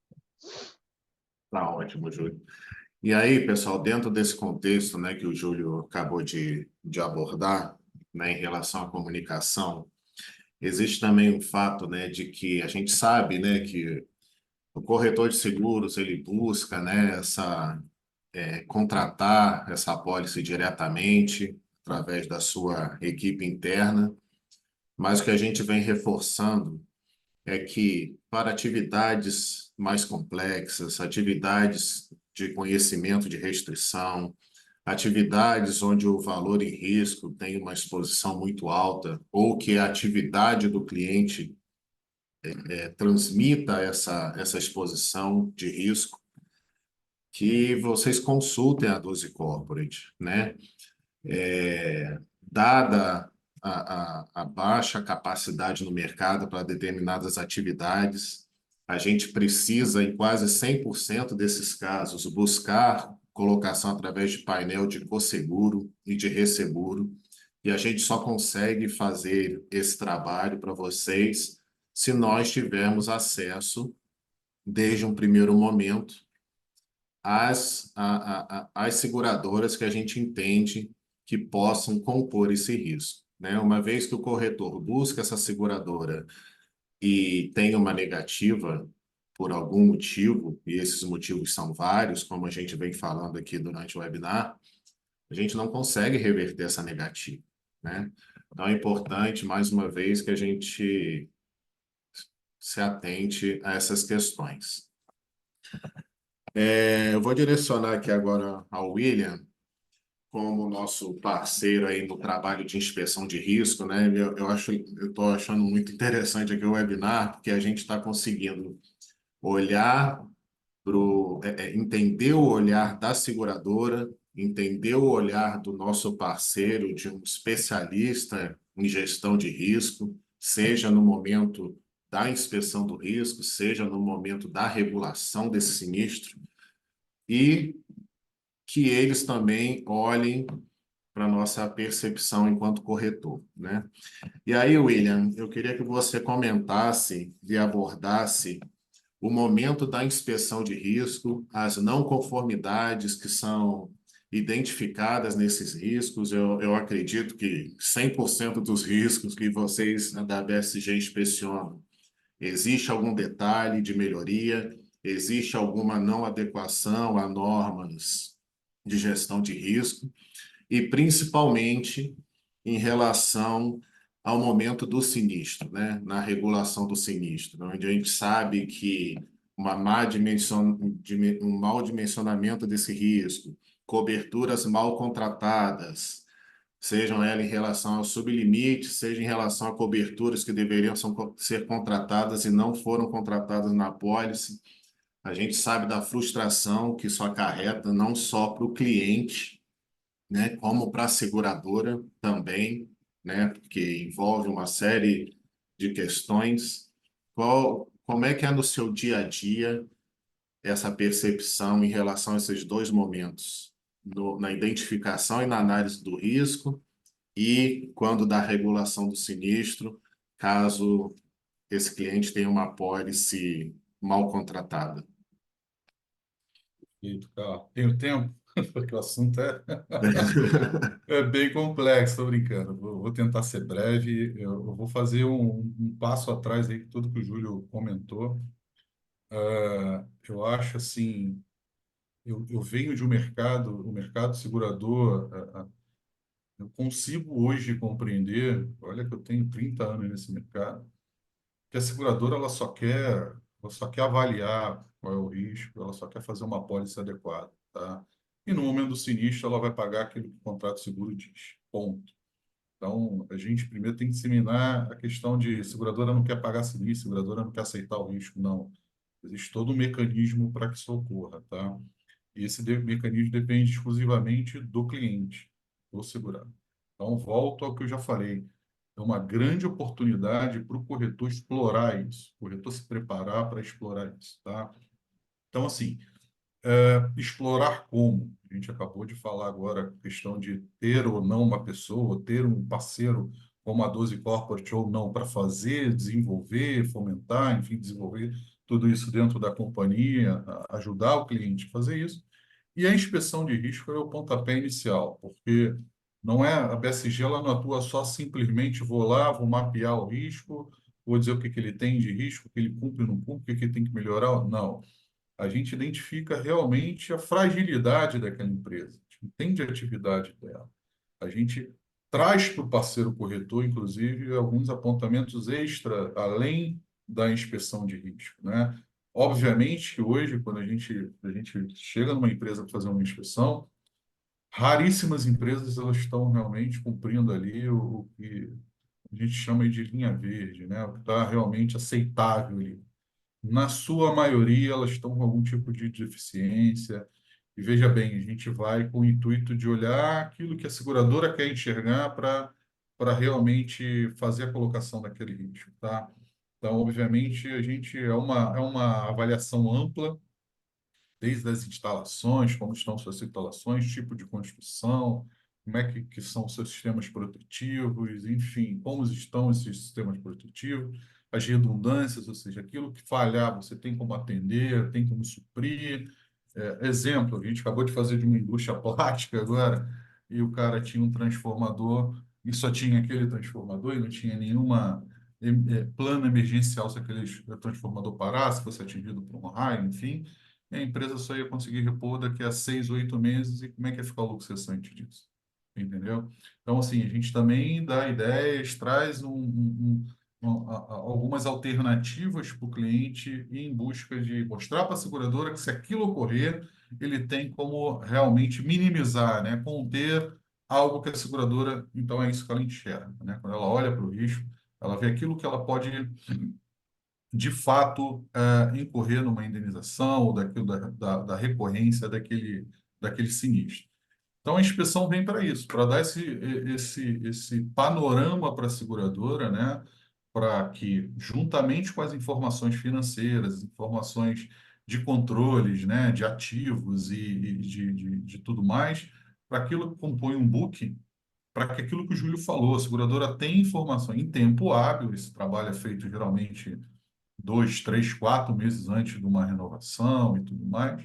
Tá ótimo, Júlio. E aí, pessoal, dentro desse contexto, né, que o Júlio acabou de abordar, né, em relação à comunicação, existe também um fato, né, de que a gente sabe, né, que o corretor de seguros ele busca, né, contratar essa apólice diretamente através da sua equipe interna, mas o que a gente vem reforçando é que para atividades mais complexas, atividades de conhecimento de restrição, atividades onde o valor em risco tem uma exposição muito alta, ou que a atividade do cliente transmita essa exposição de risco, que vocês consultem a 12 Corporate, né? Dada a baixa capacidade no mercado para determinadas atividades, a gente precisa, em quase 100% desses casos, buscar colocação através de painel de cosseguro e de resseguro, e a gente só consegue fazer esse trabalho para vocês se nós tivermos acesso, desde um primeiro momento, às seguradoras que a gente entende que possam compor esse risco, né? Uma vez que o corretor busca essa seguradora e tem uma negativa, por algum motivo, e esses motivos são vários, como a gente vem falando aqui durante o webinar, a gente não consegue reverter essa negativa, né? Então é importante, mais uma vez, que a gente se atente a essas questões. Eu vou direcionar aqui agora ao William, como nosso parceiro aí no trabalho de inspeção de risco, né? Eu estou achando muito interessante aqui o webinar, porque a gente está conseguindo olhar entender o olhar da seguradora, entender o olhar do nosso parceiro, de um especialista em gestão de risco, seja no momento da inspeção do risco, seja no momento da regulação desse sinistro, e que eles também olhem para a nossa percepção enquanto corretor, né? E aí, William, eu queria que você comentasse e abordasse o momento da inspeção de risco, as não conformidades que são identificadas nesses riscos. Eu acredito que 100% dos riscos que vocês da BSG inspecionam, existe algum detalhe de melhoria, existe alguma não adequação a normas de gestão de risco, e principalmente em relação ao momento do sinistro, né? Na regulação do sinistro, onde a gente sabe que um mau dimensionamento desse risco, coberturas mal contratadas, sejam elas em relação ao sublimite, seja em relação a coberturas que deveriam ser contratadas e não foram contratadas na apólice. A gente sabe da frustração que isso acarreta não só para o cliente, né, como para a seguradora também, né, porque envolve uma série de questões. Como é que é no seu dia a dia essa percepção em relação a esses dois momentos, na identificação e na análise do risco e quando da regulação do sinistro, caso esse cliente tenha uma apólice mal contratada? Eita, cara, tenho tempo? Porque o assunto é bem complexo, estou brincando. Vou tentar ser breve. Eu vou fazer um passo atrás aí, tudo que o Júlio comentou. Eu acho assim, eu venho de um mercado, o mercado segurador, eu consigo hoje compreender, olha que eu tenho 30 anos nesse mercado, que a seguradora ela só quer avaliar qual é o risco, ela só quer fazer uma apólice adequada, tá? E no momento do sinistro ela vai pagar aquilo que o contrato seguro diz. Ponto. Então, a gente primeiro tem que disseminar a questão de seguradora não quer pagar sinistro, seguradora não quer aceitar o risco, não. Existe todo um mecanismo para que isso ocorra, tá? E esse mecanismo depende exclusivamente do cliente, do segurado. Então, volto ao que eu já falei. É uma grande oportunidade para o corretor explorar isso, o corretor se preparar para explorar isso, tá? Então, assim, explorar como? A gente acabou de falar agora a questão de ter ou não uma pessoa, ter um parceiro como a 12 Corporate ou não para fazer, desenvolver, fomentar, enfim, desenvolver tudo isso dentro da companhia, ajudar o cliente a fazer isso. E a inspeção de risco é o pontapé inicial, porque não é a BSG, ela não atua só simplesmente vou lá, vou mapear o risco, vou dizer o que que ele tem de risco, o que ele cumpre ou não cumpre, o que que ele tem que melhorar. Não. A gente identifica realmente a fragilidade daquela empresa, a gente entende a atividade dela. A gente traz para o parceiro corretor, inclusive, alguns apontamentos extra, além da inspeção de risco, né? Obviamente que hoje, quando a gente chega numa empresa para fazer uma inspeção, raríssimas empresas elas estão realmente cumprindo ali o que a gente chama de linha verde, né? O que está realmente aceitável ali. Na sua maioria, elas estão com algum tipo de deficiência. E veja bem, a gente vai com o intuito de olhar aquilo que a seguradora quer enxergar para realmente fazer a colocação daquele risco, tá? Então, obviamente, a gente é uma avaliação ampla, desde as instalações, como estão suas instalações, tipo de construção, como é que são os seus sistemas protetivos, enfim, como estão esses sistemas protetivos, as redundâncias, ou seja, aquilo que falhar, você tem como atender, tem como suprir. Exemplo, a gente acabou de fazer de uma indústria plástica agora, e o cara tinha um transformador, e só tinha aquele transformador, e não tinha plano emergencial se aquele transformador parar, se fosse atingido por um raio, enfim, e a empresa só ia conseguir repor daqui a 6 ou 8 meses, e como é que ia ficar o lucro cessante disso? Entendeu? Então, assim, a gente também dá ideias, traz algumas alternativas para o cliente em busca de mostrar para a seguradora que se aquilo ocorrer, ele tem como realmente minimizar, né? Conter algo que a seguradora, então é isso que ela enxerga, né? Quando ela olha para o risco, ela vê aquilo que ela pode, de fato, incorrer numa indenização ou daquilo, da recorrência daquele sinistro. Então, a inspeção vem para isso, para dar esse panorama para a seguradora, né? Para que, juntamente com as informações financeiras, informações de controles, né? De ativos e de tudo mais, para aquilo que compõe um book, para que aquilo que o Júlio falou, a seguradora tem informação em tempo hábil, esse trabalho é feito geralmente 2, 3, 4 meses antes de uma renovação e tudo mais,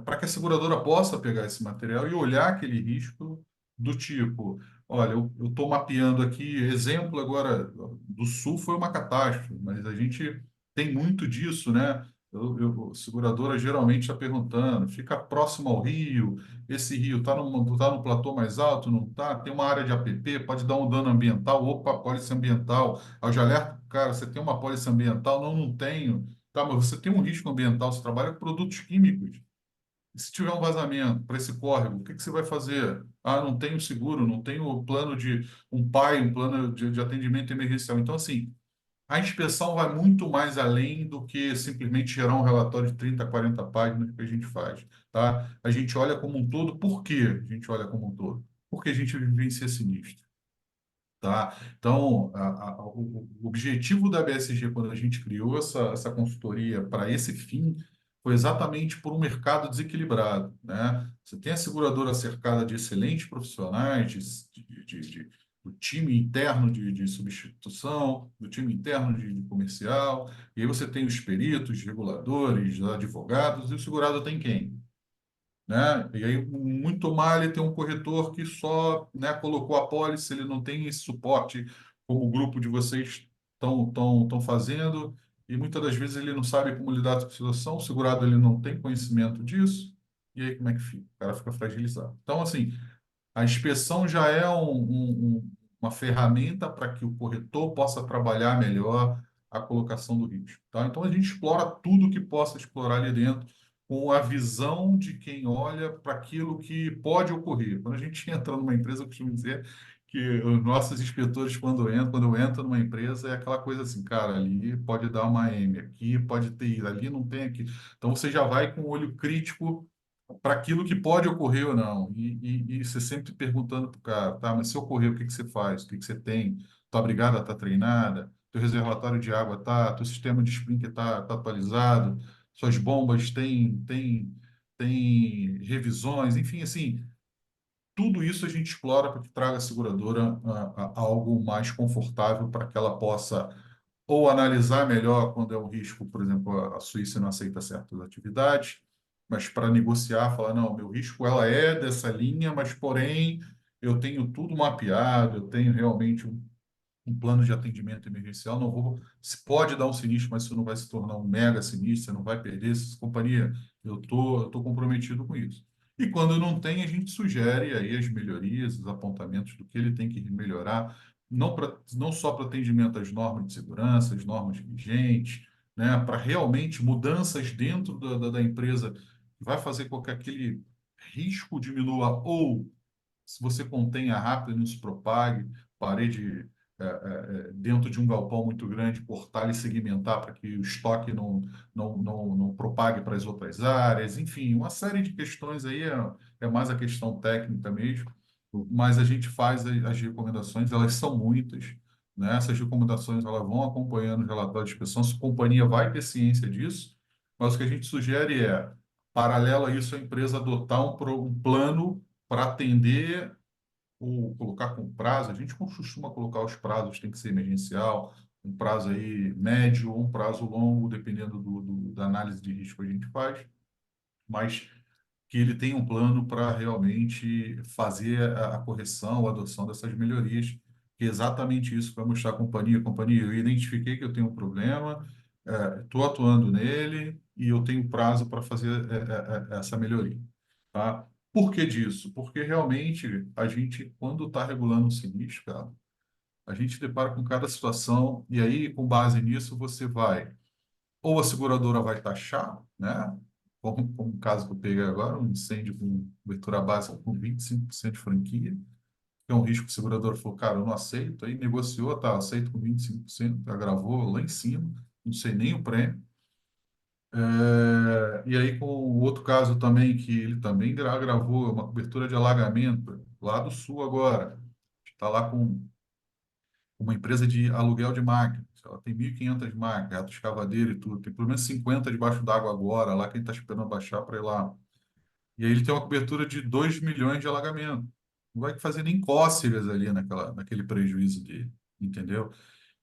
para que a seguradora possa pegar esse material e olhar aquele risco do tipo, olha, eu estou mapeando aqui, exemplo agora do Sul foi uma catástrofe, mas a gente tem muito disso, né? A seguradora geralmente está perguntando, fica próximo ao rio, esse rio está no platô mais alto, não está? Tem uma área de APP, pode dar um dano ambiental, opa, pólice ambiental. Aí eu já alerto, cara, você tem uma pólice ambiental? Não, não tenho. Tá, mas você tem um risco ambiental, você trabalha com produtos químicos. E se tiver um vazamento para esse córrego, o que que você vai fazer? Ah, não tenho seguro, não tenho plano de um plano de atendimento emergencial. Então, assim, a inspeção vai muito mais além do que simplesmente gerar um relatório de 30, 40 páginas que a gente faz, tá? A gente olha como um todo. Por quê a gente olha como um todo? Porque a gente vivencia sinistro. Tá? Então, o objetivo da BSG, quando a gente criou essa consultoria para esse fim, foi exatamente por um mercado desequilibrado, né? Você tem a seguradora cercada de excelentes profissionais, do time interno de substituição, do time interno de comercial, e aí você tem os peritos, reguladores, advogados, e o segurado tem quem? Né? E aí, muito mal, ele tem um corretor que só, né, colocou a pólice, ele não tem esse suporte como o grupo de vocês estão fazendo, e muitas das vezes ele não sabe como lidar com a situação, o segurado ele não tem conhecimento disso, e aí como é que fica? O cara fica fragilizado. Então, assim, a inspeção já é uma ferramenta para que o corretor possa trabalhar melhor a colocação do risco. Tá? Então, a gente explora tudo que possa explorar ali dentro, com a visão de quem olha para aquilo que pode ocorrer. Quando a gente entra numa empresa, eu costumo dizer que os nossos inspetores, quando eu entro numa empresa, é aquela coisa assim, cara, ali pode dar uma M, aqui pode ter, ali não tem aqui. Então, você já vai com o olho crítico para aquilo que pode ocorrer ou não. E você sempre perguntando para o cara, tá, mas se ocorrer, o que que você faz? O que que você tem? Tua brigada está treinada? Teu reservatório de água tá? Teu sistema de sprinkler tá atualizado? Suas bombas têm revisões? Enfim, assim, tudo isso a gente explora para que traga a seguradora a algo mais confortável para que ela possa ou analisar melhor quando é um risco, por exemplo, a Suíça não aceita certas atividades, mas para negociar, falar, não, meu risco ela é dessa linha, mas porém eu tenho tudo mapeado, eu tenho realmente um plano de atendimento emergencial, não vou, se pode dar um sinistro, mas isso não vai se tornar um mega sinistro, você não vai perder essa companhia, eu tô comprometido com isso. E quando não tem, a gente sugere aí as melhorias, os apontamentos do que ele tem que melhorar, não só para atendimento às normas de segurança, às normas vigentes, né, para realmente mudanças dentro da empresa que vai fazer com que aquele risco diminua ou se você contenha rápido e não se propague, parede dentro de um galpão muito grande, cortar e segmentar para que o estoque não propague para as outras áreas, enfim, uma série de questões aí é mais a questão técnica mesmo, mas a gente faz as recomendações, elas são muitas, né? Essas recomendações elas vão acompanhando o relatório de inspeção, se a companhia vai ter ciência disso, mas o que a gente sugere é, paralelo a isso, a empresa adotar um plano para atender ou colocar com prazo, a gente costuma colocar os prazos, tem que ser emergencial, um prazo aí médio ou um prazo longo, dependendo da análise de risco que a gente faz, mas que ele tenha um plano para realmente fazer a correção, a adoção dessas melhorias, que é exatamente isso para mostrar à companhia, eu identifiquei que eu tenho um problema, estou atuando nele e eu tenho prazo para fazer essa melhoria, tá? Por que disso? Porque realmente a gente, quando está regulando um sinistro, cara, a gente depara com cada situação e aí, com base nisso, você vai, ou a seguradora vai taxar, né? Como o caso que eu peguei agora, um incêndio com cobertura básica com 25% de franquia, que é um risco que o segurador falou, cara, eu não aceito, aí negociou, tá, aceito com 25%, agravou lá em cima, não sei nem o prêmio. E aí, com o outro caso também, que ele também agravou uma cobertura de alagamento, lá do sul agora, está lá com uma empresa de aluguel de máquinas. Ela tem 1.500 máquinas, reto escavadeiro e tudo. Tem pelo menos 50 debaixo d'água agora, lá quem está esperando baixar para ir lá. E aí ele tem uma cobertura de 2 milhões de alagamento. Não vai fazer nem cócegas ali naquele prejuízo dele, entendeu?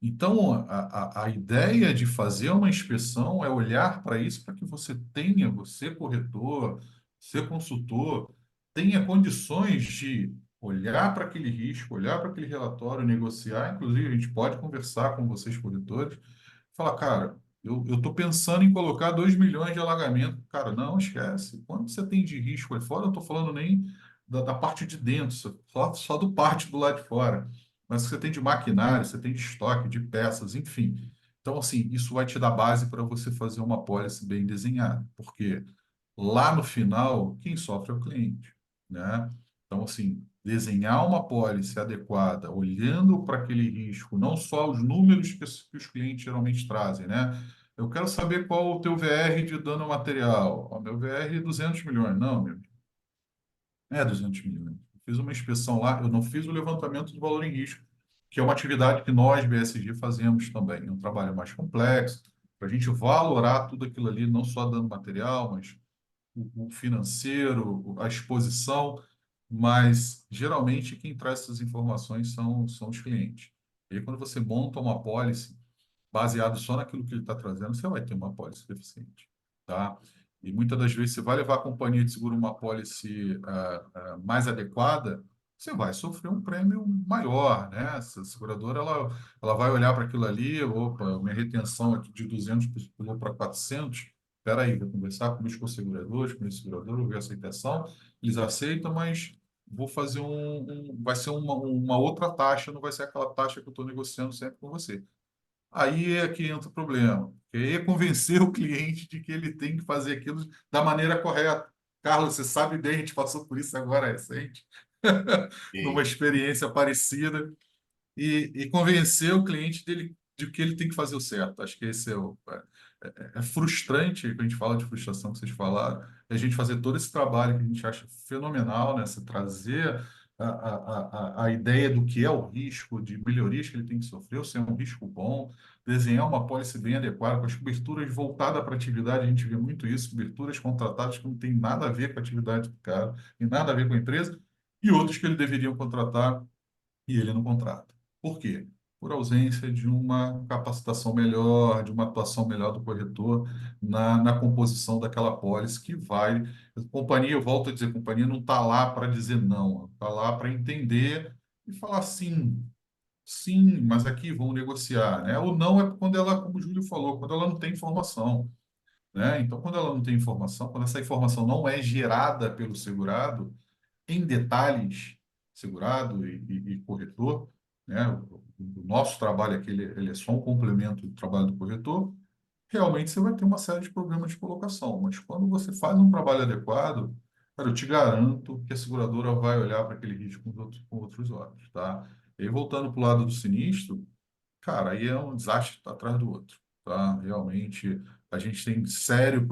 Então, a ideia de fazer uma inspeção é olhar para isso para que você tenha, você corretor, você consultor, tenha condições de olhar para aquele risco, olhar para aquele relatório, negociar. Inclusive, a gente pode conversar com vocês, corretores, falar, cara, eu estou pensando em colocar 2 milhões de alagamento. Cara, não, esquece. Quanto você tem de risco aí fora? Eu estou falando nem da parte de dentro, só do parte do lado de fora, mas você tem de maquinário, você tem de estoque, de peças, enfim. Então, assim, isso vai te dar base para você fazer uma pólice bem desenhada, porque lá no final, quem sofre é o cliente, né? Então, assim, desenhar uma pólice adequada, olhando para aquele risco, não só os números que os clientes geralmente trazem, né? Eu quero saber qual o teu VR de dano material. O meu VR é 200 milhões. Não, meu, é 200 milhões. Eu fiz uma inspeção lá, eu não fiz o levantamento do valor em risco, que é uma atividade que nós, BSG, fazemos também. É um trabalho mais complexo, para a gente valorar tudo aquilo ali, não só dando material, mas o financeiro, a exposição, mas geralmente quem traz essas informações são os clientes. E aí, quando você monta uma pólice baseado só naquilo que ele está trazendo, você vai ter uma pólice deficiente, tá? E muitas das vezes você vai levar a companhia de seguro uma pólice mais adequada, você vai sofrer um prêmio maior, né? Essa seguradora, ela vai olhar para aquilo ali, opa, minha retenção aqui de 200 pulou para 400, espera aí, vou conversar com os seguradores, com o segurador, vou ver a aceitação, eles aceitam, mas vou fazer vai ser uma outra taxa, não vai ser aquela taxa que eu estou negociando sempre com você. Aí é que entra o problema. Que aí é convencer o cliente de que ele tem que fazer aquilo da maneira correta. Carlos, você sabe bem, a gente passou por isso agora recente, numa E, experiência parecida, e convencer o cliente dele de que ele tem que fazer o certo. Acho que esse é frustrante, quando a gente fala de frustração que vocês falaram, é a gente fazer todo esse trabalho que a gente acha fenomenal, né? Você trazer a ideia do que é o risco, de melhorias que ele tem que sofrer, ou se é um risco bom, desenhar uma pólice bem adequada, com as coberturas voltadas para a atividade, a gente vê muito isso, coberturas contratadas que não tem nada a ver com a atividade do cara, tem nada a ver com a empresa, e outros que ele deveriam contratar e ele não contrata. Por quê? Por ausência de uma capacitação melhor, de uma atuação melhor do corretor na composição daquela pólice que vai. A companhia, eu volto a dizer, a companhia não está lá para dizer não, está lá para entender e falar sim, sim, mas aqui vamos negociar, né? Ou não é quando ela, como o Júlio falou, quando ela não tem informação, né? Então, quando ela não tem informação, quando essa informação não é gerada pelo segurado, em detalhes, segurado e corretor, né? O nosso trabalho aqui ele é só um complemento do trabalho do corretor. Realmente você vai ter uma série de problemas de colocação, mas quando você faz um trabalho adequado, cara, eu te garanto que a seguradora vai olhar para aquele risco com outros olhos, tá? E aí, voltando para o lado do sinistro, cara, aí é um desastre atrás do outro, tá? Realmente, a gente tem sérios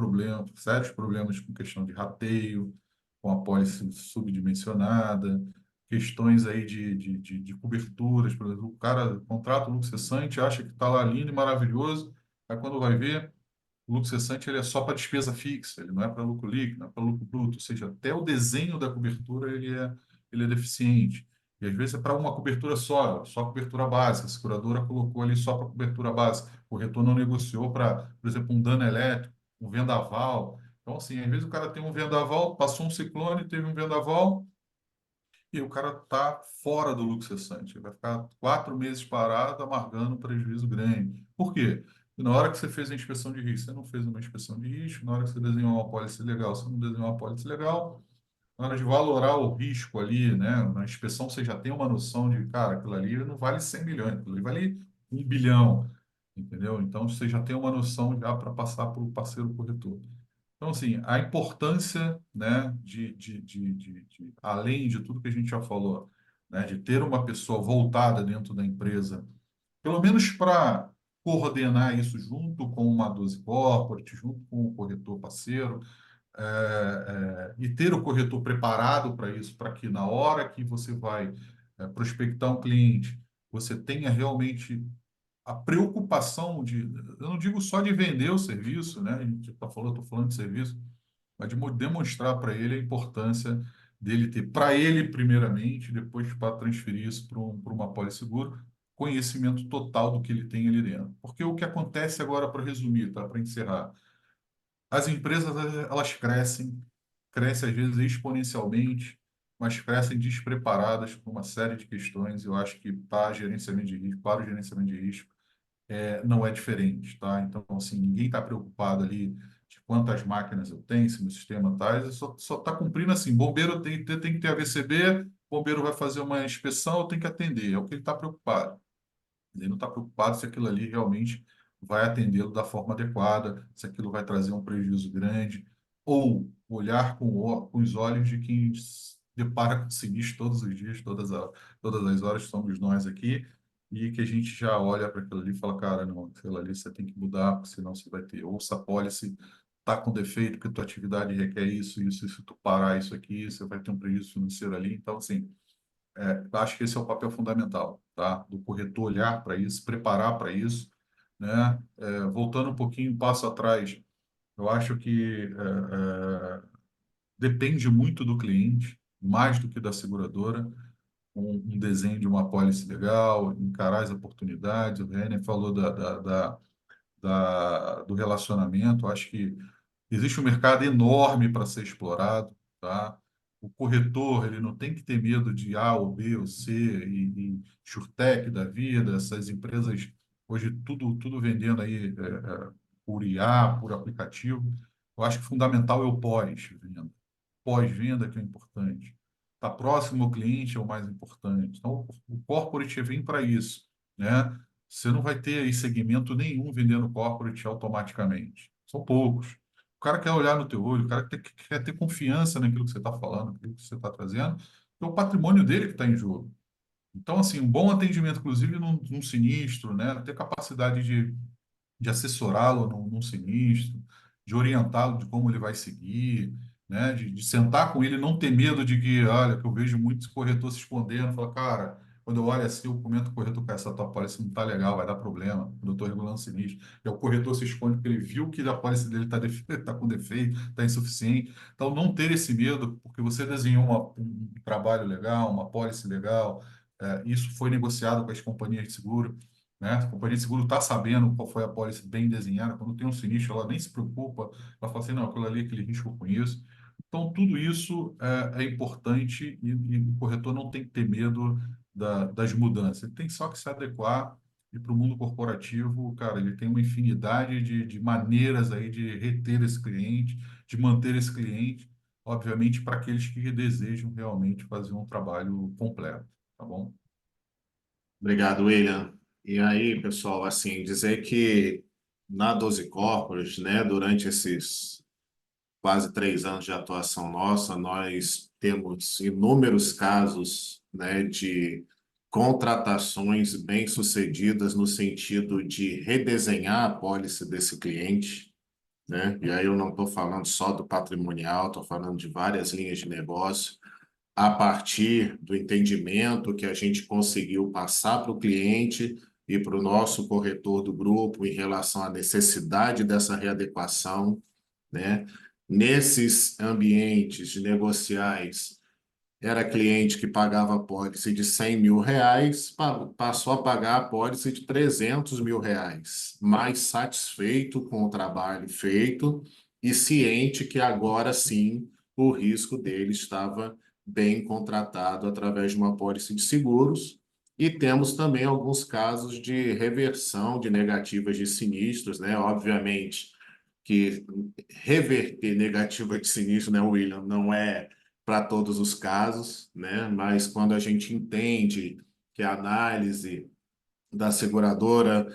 problemas com questão de rateio, com a pólice subdimensionada, questões aí de coberturas, por exemplo, o cara contrata o lucro cessante, acha que está lá lindo e maravilhoso, aí quando vai ver, o lucro cessante ele é só para despesa fixa, ele não é para lucro líquido, não é para lucro bruto, ou seja, até o desenho da cobertura ele é deficiente. E às vezes é para uma cobertura só cobertura básica. A seguradora colocou ali só para cobertura básica. O corretor não negociou para, por exemplo, um dano elétrico, um vendaval. Então, assim, às vezes o cara tem um vendaval, passou um ciclone, teve um vendaval, e o cara está fora do lucro cessante. Ele vai ficar 4 meses parado, amargando um prejuízo grande. Por quê? Porque na hora que você fez a inspeção de risco, você não fez uma inspeção de risco, na hora que você desenhou uma apólice legal, você não desenhou uma apólice legal, na hora de valorar o risco ali, né? Na inspeção você já tem uma noção de, cara, aquilo ali não vale 100 milhões, aquilo ali vale 1 bilhão, entendeu? Então você já tem uma noção já para passar para o parceiro corretor. Então, assim, a importância, né, além de tudo que a gente já falou, né, de ter uma pessoa voltada dentro da empresa, pelo menos para coordenar isso junto com uma 12 corporate, junto com o corretor parceiro, e ter o corretor preparado para isso, para que na hora que você vai prospectar um cliente, você tenha realmente a preocupação de, eu não digo só de vender o serviço, né? A gente está falando, estou falando de serviço, mas de demonstrar para ele a importância dele ter, para ele primeiramente, depois para transferir isso para uma polisseguro, conhecimento total do que ele tem ali dentro. Porque o que acontece agora, para resumir, tá? Para encerrar, as empresas elas crescem às vezes exponencialmente, mas crescem despreparadas por uma série de questões. Eu acho que para gerenciamento de risco, para o gerenciamento de risco, não é diferente, tá? Então, assim, ninguém está preocupado ali de quantas máquinas eu tenho, se meu sistema está, só está cumprindo assim, bombeiro tem que ter AVCB, bombeiro vai fazer uma inspeção, eu tenho que atender, é o que ele está preocupado. Ele não está preocupado se aquilo ali realmente vai atendê-lo da forma adequada, se aquilo vai trazer um prejuízo grande, ou olhar com os olhos de quem se depara com sinistro todos os dias, todas as horas, somos nós aqui, e que a gente já olha para aquilo ali e fala, cara, não, aquilo ali você tem que mudar, porque senão você vai ter, ou essa apólice está com defeito, porque tua atividade requer isso, se tu parar isso aqui, você vai ter um prejuízo financeiro ali. Então, assim, eu acho que esse é o papel fundamental, tá? Do corretor olhar para isso, se preparar para isso, né? Voltando um pouquinho, um passo atrás, eu acho que depende muito do cliente, mais do que da seguradora, um desenho de uma apólice legal, encarar as oportunidades. O Renner falou do relacionamento. Eu acho que existe um mercado enorme para ser explorado, tá? O corretor, ele não tem que ter medo de A ou B ou C e SurTech da vida, essas empresas hoje tudo vendendo aí por IA, por aplicativo. Eu acho que fundamental é o pós-venda. Pós-venda que é importante. Estar próximo ao cliente é o mais importante. Então, o corporate vem para isso, né? Você não vai ter aí segmento nenhum vendendo corporate automaticamente. São poucos. O cara quer olhar no teu olho, o cara quer ter confiança naquilo que você está falando, naquilo que você está trazendo, é o patrimônio dele que está em jogo. Então, assim, um bom atendimento, inclusive num sinistro, né? Ter capacidade de assessorá-lo num sinistro, de orientá-lo de como ele vai seguir, né? De sentar com ele, não ter medo de que, olha, que eu vejo muitos corretores se escondendo, fala, cara, quando eu olho assim, eu comento com o corretor, cara, essa tua apólice não tá legal, vai dar problema, quando eu estou regulando sinistro. E o corretor se esconde porque ele viu que a apólice dele está tá com defeito, está insuficiente. Então, não ter esse medo, porque você desenhou um trabalho legal, uma apólice legal, isso foi negociado com as companhias de seguro, né? A companhia de seguro está sabendo qual foi a apólice bem desenhada. Quando tem um sinistro, ela nem se preocupa. Ela fala assim, não, aquilo ali, aquele risco eu conheço. Então, tudo isso é importante e o corretor não tem que ter medo das mudanças. Ele tem só que se adequar e para o mundo corporativo, cara, ele tem uma infinidade de maneiras aí de reter esse cliente, de manter esse cliente, obviamente, para aqueles que desejam realmente fazer um trabalho completo, tá bom? Obrigado, William. E aí, pessoal, assim, dizer que na 12 Corporates, né, durante esses quase 3 anos de atuação nossa, nós temos inúmeros casos, né, de contratações bem-sucedidas no sentido de redesenhar a pólice desse cliente, né? E aí eu não estou falando só do patrimonial, estou falando de várias linhas de negócio, a partir do entendimento que a gente conseguiu passar para o cliente e para o nosso corretor do grupo em relação à necessidade dessa readequação, né? Nesses ambientes negociais, era cliente que pagava apólice de 100 mil reais, passou a pagar apólice de 300 mil reais, mais satisfeito com o trabalho feito e ciente que agora sim o risco dele estava bem contratado através de uma apólice de seguros. E temos também alguns casos de reversão de negativas de sinistros, né? Obviamente que reverter negativa de sinistro, né, William, não é para todos os casos, né? Mas quando a gente entende que a análise da seguradora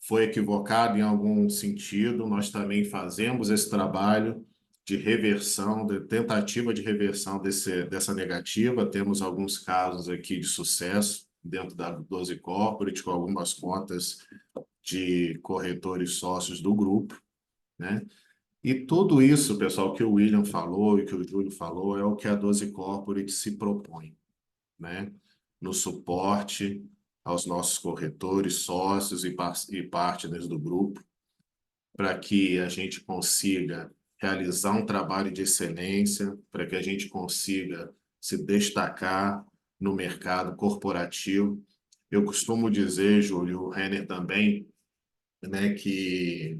foi equivocada em algum sentido, nós também fazemos esse trabalho de reversão, de tentativa de reversão dessa negativa. Temos alguns casos aqui de sucesso dentro da 12 Corporate, com algumas contas de corretores sócios do grupo, né? E tudo isso, pessoal, que o William falou e que o Júlio falou, é o que a 12 Corporate se propõe, né? No suporte aos nossos corretores, sócios e partners do grupo, para que a gente consiga realizar um trabalho de excelência, para que a gente consiga se destacar no mercado corporativo. Eu costumo dizer, Júlio, o Renner também, né, que,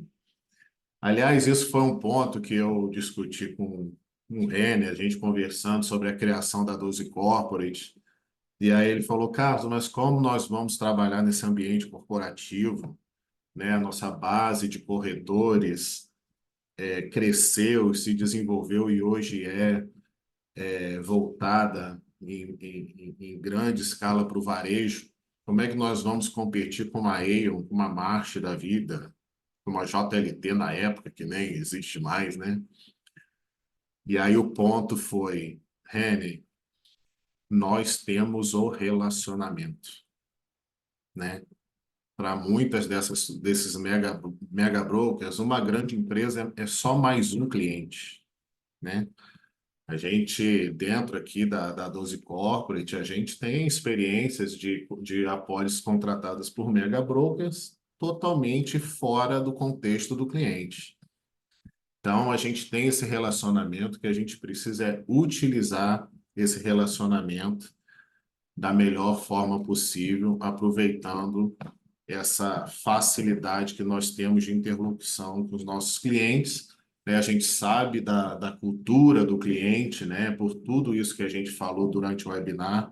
aliás, isso foi um ponto que eu discuti com o Renner, a gente conversando sobre a criação da 12 Corporate. E aí ele falou, Carlos, mas como nós vamos trabalhar nesse ambiente corporativo, né? A nossa base de corretores cresceu, se desenvolveu e hoje é voltada em grande escala para o varejo. Como é que nós vamos competir com uma Aon, com uma March da vida, com uma JLT na época, que nem existe mais, né? E aí o ponto foi, Reni, nós temos o relacionamento, né? Para muitas desses mega brokers, uma grande empresa é só mais um cliente, né? A gente, dentro aqui da 12 Corporate, a gente tem experiências de apólices contratadas por mega brokers totalmente fora do contexto do cliente. Então, a gente tem esse relacionamento que a gente precisa utilizar esse relacionamento da melhor forma possível, aproveitando essa facilidade que nós temos de interlocução com os nossos clientes, né? A gente sabe da cultura do cliente, né? Por tudo isso que a gente falou durante o webinar,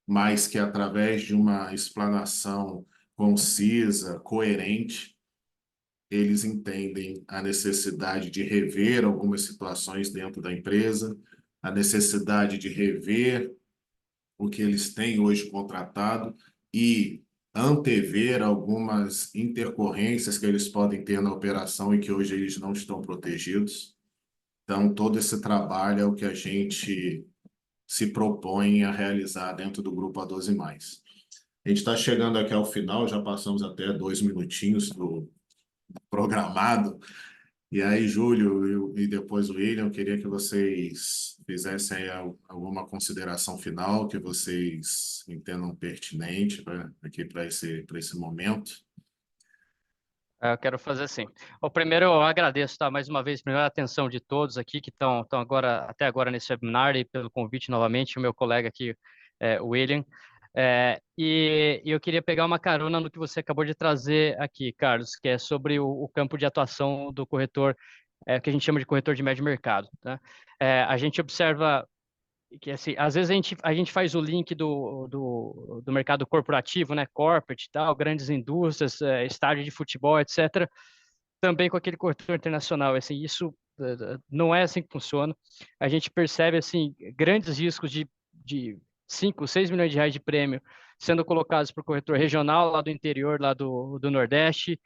mas que através de uma explanação concisa, coerente, eles entendem a necessidade de rever algumas situações dentro da empresa, a necessidade de rever o que eles têm hoje contratado e antever algumas intercorrências que eles podem ter na operação e que hoje eles não estão protegidos. Então, todo esse trabalho é o que a gente se propõe a realizar dentro do Grupo A12+. A gente está chegando aqui ao final, já passamos até 2 minutinhos do programado. E aí, Júlio e depois o William, eu queria que vocês fizessem aí alguma consideração final que vocês entendam pertinente aqui para esse momento. Eu quero fazer assim. O primeiro, eu agradeço, tá, mais uma vez, primeiro a atenção de todos aqui que estão agora, até agora nesse webinar e pelo convite novamente, o meu colega aqui, o William. E eu queria pegar uma carona no que você acabou de trazer aqui, Carlos, que é sobre o campo de atuação do corretor, que a gente chama de corretor de médio mercado, tá? A gente observa que assim, às vezes a gente faz o link do mercado corporativo, né, corporate e tal, grandes indústrias, estádio de futebol, etc., também com aquele corretor internacional. Assim, isso não é assim que funciona. A gente percebe assim grandes riscos de 5, 6 milhões de reais de prêmio sendo colocados para o corretor regional lá do interior, lá do Nordeste,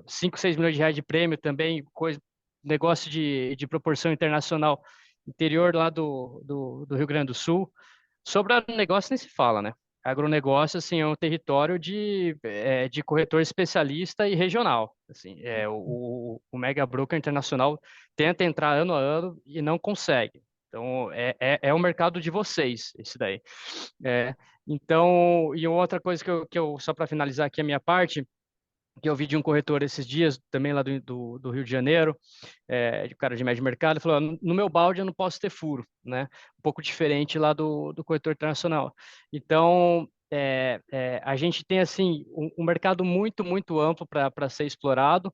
5, 6 milhões de reais de prêmio também, negócio de proporção internacional interior lá do Rio Grande do Sul. Sobre agronegócio nem se fala, né? Agronegócio, assim, é um território de corretor especialista e regional. Assim, o Mega Broker Internacional tenta entrar ano a ano e não consegue. Então, é o mercado de vocês, esse daí. Então, e outra coisa que eu só para finalizar aqui a minha parte, que eu vi de um corretor esses dias, também lá do Rio de Janeiro, de cara de médio mercado, falou: no meu balde eu não posso ter furo, né? Um pouco diferente lá do corretor internacional. Então, a gente tem assim um mercado muito, muito amplo para ser explorado.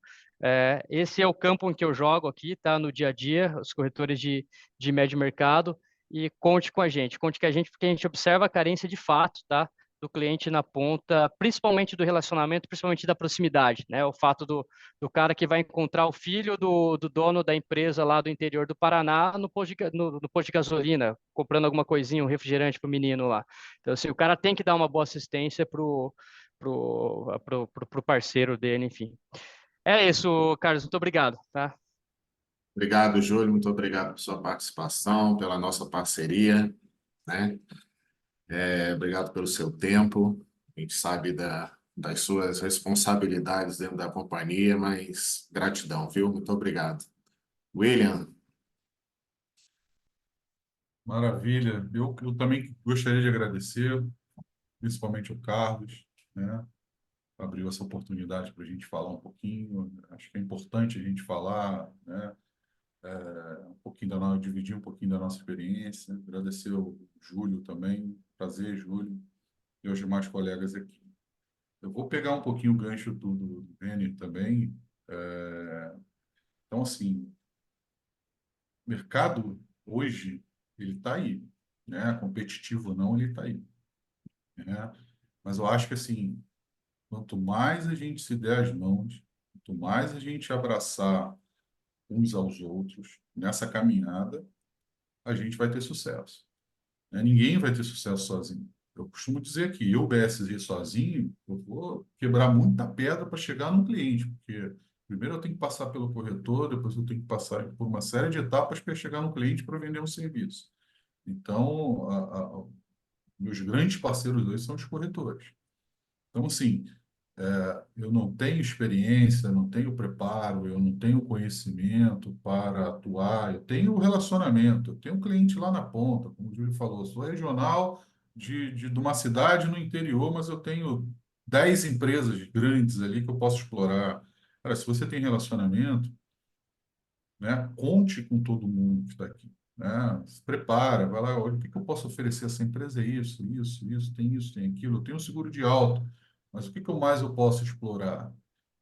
Esse é o campo em que eu jogo aqui, tá? No dia a dia, os corretores de médio mercado. e conte com a gente, conte com a gente, porque a gente observa a carência de fato, tá? Do cliente na ponta, principalmente do relacionamento, principalmente da proximidade, né? O fato do cara que vai encontrar o filho do dono da empresa lá do interior do Paraná no posto de gasolina, comprando alguma coisinha, um refrigerante para o menino lá. Então, assim, o cara tem que dar uma boa assistência pro parceiro dele, enfim. É isso, Carlos, muito obrigado, tá? Obrigado, Júlio, muito obrigado por sua participação, pela nossa parceria, né? Obrigado pelo seu tempo. A gente sabe das suas responsabilidades dentro da companhia, mas gratidão, viu? Muito obrigado. William, Maravilha. Eu também gostaria de agradecer, principalmente o Carlos, né? Abriu essa oportunidade para a gente falar um pouquinho. Acho que é importante a gente falar, né? Um pouquinho dividir um pouquinho da nossa experiência. Agradecer ao Júlio também. Prazer, Júlio, e os demais colegas aqui. Eu vou pegar um pouquinho o gancho do Renner também. Então, assim, o mercado hoje, ele está aí, né? Competitivo ou não, ele está aí, né? Mas eu acho que, assim, quanto mais a gente se der as mãos, quanto mais a gente abraçar uns aos outros nessa caminhada, a gente vai ter sucesso, né? Ninguém vai ter sucesso sozinho. Eu costumo dizer que eu, BSZ, sozinho, eu vou quebrar muita pedra para chegar no cliente, porque primeiro eu tenho que passar pelo corretor, depois eu tenho que passar por uma série de etapas para chegar no cliente para vender um serviço. Então, meus grandes parceiros hoje são os corretores. Então, assim, eu não tenho experiência, não tenho preparo, eu não tenho conhecimento para atuar, eu tenho relacionamento, eu tenho um cliente lá na ponta, como o Júlio falou, sou regional de uma cidade no interior, mas eu tenho 10 empresas grandes ali que eu posso explorar. Cara, se você tem relacionamento, né, conte com todo mundo que está aqui. Né? Se prepara, vai lá, olha, o que que eu posso oferecer a essa empresa? É isso, tem aquilo. Eu tenho um seguro de auto, mas o que que mais eu posso explorar?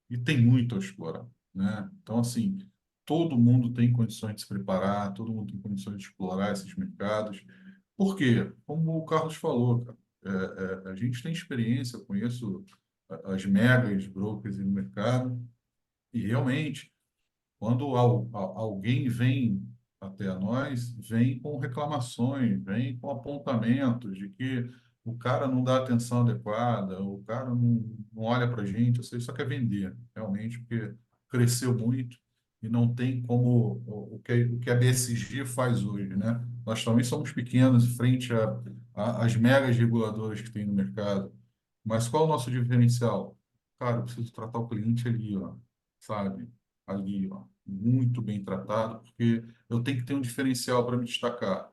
E tem muito a explorar, né? Então, assim, todo mundo tem condições de se preparar, todo mundo tem condições de explorar esses mercados. Por quê? Como o Carlos falou, cara, a gente tem experiência, eu conheço as megas brokers no mercado, e realmente quando alguém vem até a nós, vem com reclamações, vem com apontamentos de que o cara não dá atenção adequada, o cara não olha para a gente, ou seja, só quer vender, realmente, porque cresceu muito e não tem como o que a BSG faz hoje, né? Nós também somos pequenos frente às megas reguladoras que tem no mercado, mas qual é o nosso diferencial? Cara, eu preciso tratar o cliente ali, ó, sabe? Ali, ó, muito bem tratado, porque eu tenho que ter um diferencial para me destacar.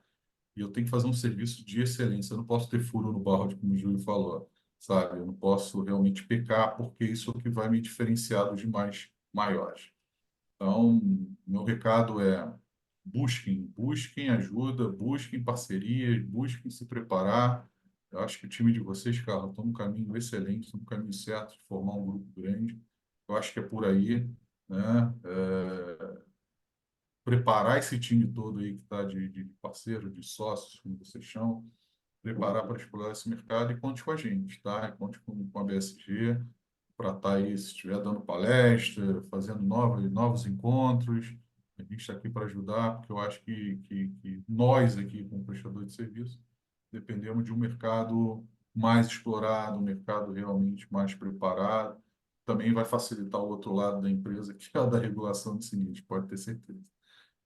E eu tenho que fazer um serviço de excelência. Eu não posso ter furo no barro, como o Júlio falou, sabe? Eu não posso realmente pecar, porque isso é o que vai me diferenciar dos demais maiores. Então, meu recado é: busquem ajuda, busquem parcerias, busquem se preparar. Eu acho que o time de vocês, Carlos, estão no caminho excelente, estão no caminho certo de formar um grupo grande. Eu acho que é por aí, né? Preparar esse time todo aí que está de parceiro, de sócios, como vocês chamam, preparar para explorar esse mercado e conte com a gente, tá? E conte com a BSG para estar aí, se estiver dando palestra, fazendo novos encontros. A gente está aqui para ajudar, porque eu acho que nós aqui, como prestador de serviço, dependemos de um mercado mais explorado, um mercado realmente mais preparado. Também vai facilitar o outro lado da empresa, que é a da regulação de sinistro, pode ter certeza.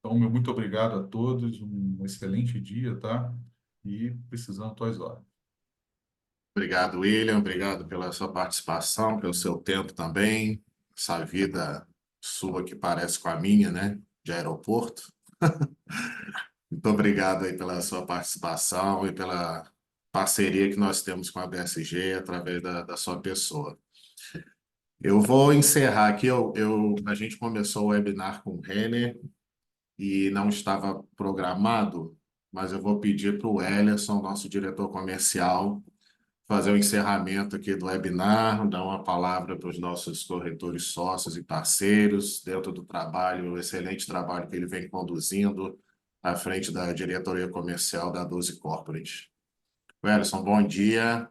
Então, meu muito obrigado a todos, um excelente dia, tá? E precisando, tuas horas. obrigado, William, obrigado pela sua participação, pelo seu tempo também, essa vida sua que parece com a minha, né? De aeroporto. Muito obrigado aí pela sua participação e pela parceria que nós temos com a BSG através da sua pessoa. Eu vou encerrar aqui. A gente começou o webinar com o Renner e não estava programado, mas eu vou pedir para o Ellerson, nosso diretor comercial, fazer o encerramento aqui do webinar, dar uma palavra para os nossos corretores sócios e parceiros dentro do trabalho, o excelente trabalho que ele vem conduzindo à frente da diretoria comercial da 12 Corporate. Welson, bom dia.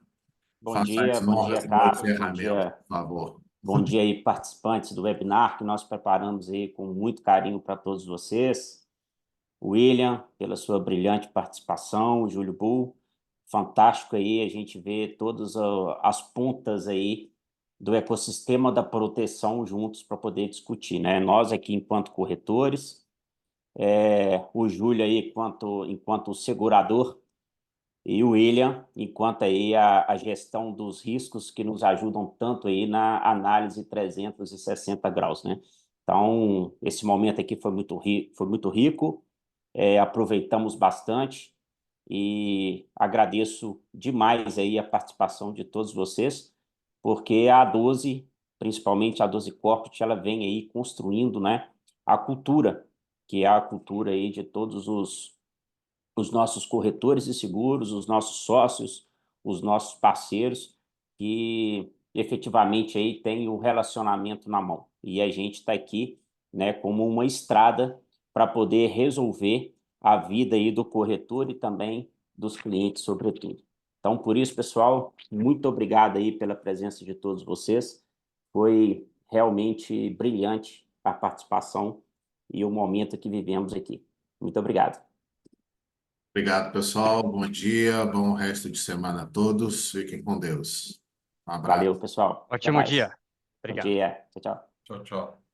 Faça as Bom dia, honras do Carlos, encerramento, por favor. bom dia aí, participantes do webinar que nós preparamos aí com muito carinho para todos vocês. William, pela sua brilhante participação, o Júlio Bull, fantástico aí a gente vê todas as pontas aí do ecossistema da proteção juntos para poder discutir, né? Nós aqui enquanto corretores, o Júlio aí enquanto segurador, e o William, enquanto aí a gestão dos riscos que nos ajudam tanto aí na análise 360 graus, né? Então, esse momento aqui foi muito rico, aproveitamos bastante e agradeço demais aí a participação de todos vocês, porque a 12, principalmente a 12 Corporate, ela vem aí construindo, né, a cultura, que é a cultura aí de todos os nossos corretores de seguros, os nossos sócios, os nossos parceiros, que efetivamente aí tem o relacionamento na mão. E a gente está aqui, né, como uma estrada para poder resolver a vida aí do corretor e também dos clientes, sobretudo. Então, por isso, pessoal, muito obrigado aí pela presença de todos vocês. Foi realmente brilhante a participação e o momento que vivemos aqui. Muito obrigado. Obrigado, pessoal. Bom dia, bom resto de semana a todos. Fiquem com Deus. Um abraço. Valeu, pessoal. Até Ótimo mais. dia. Bom Obrigado. dia. Tchau, tchau. Tchau, tchau.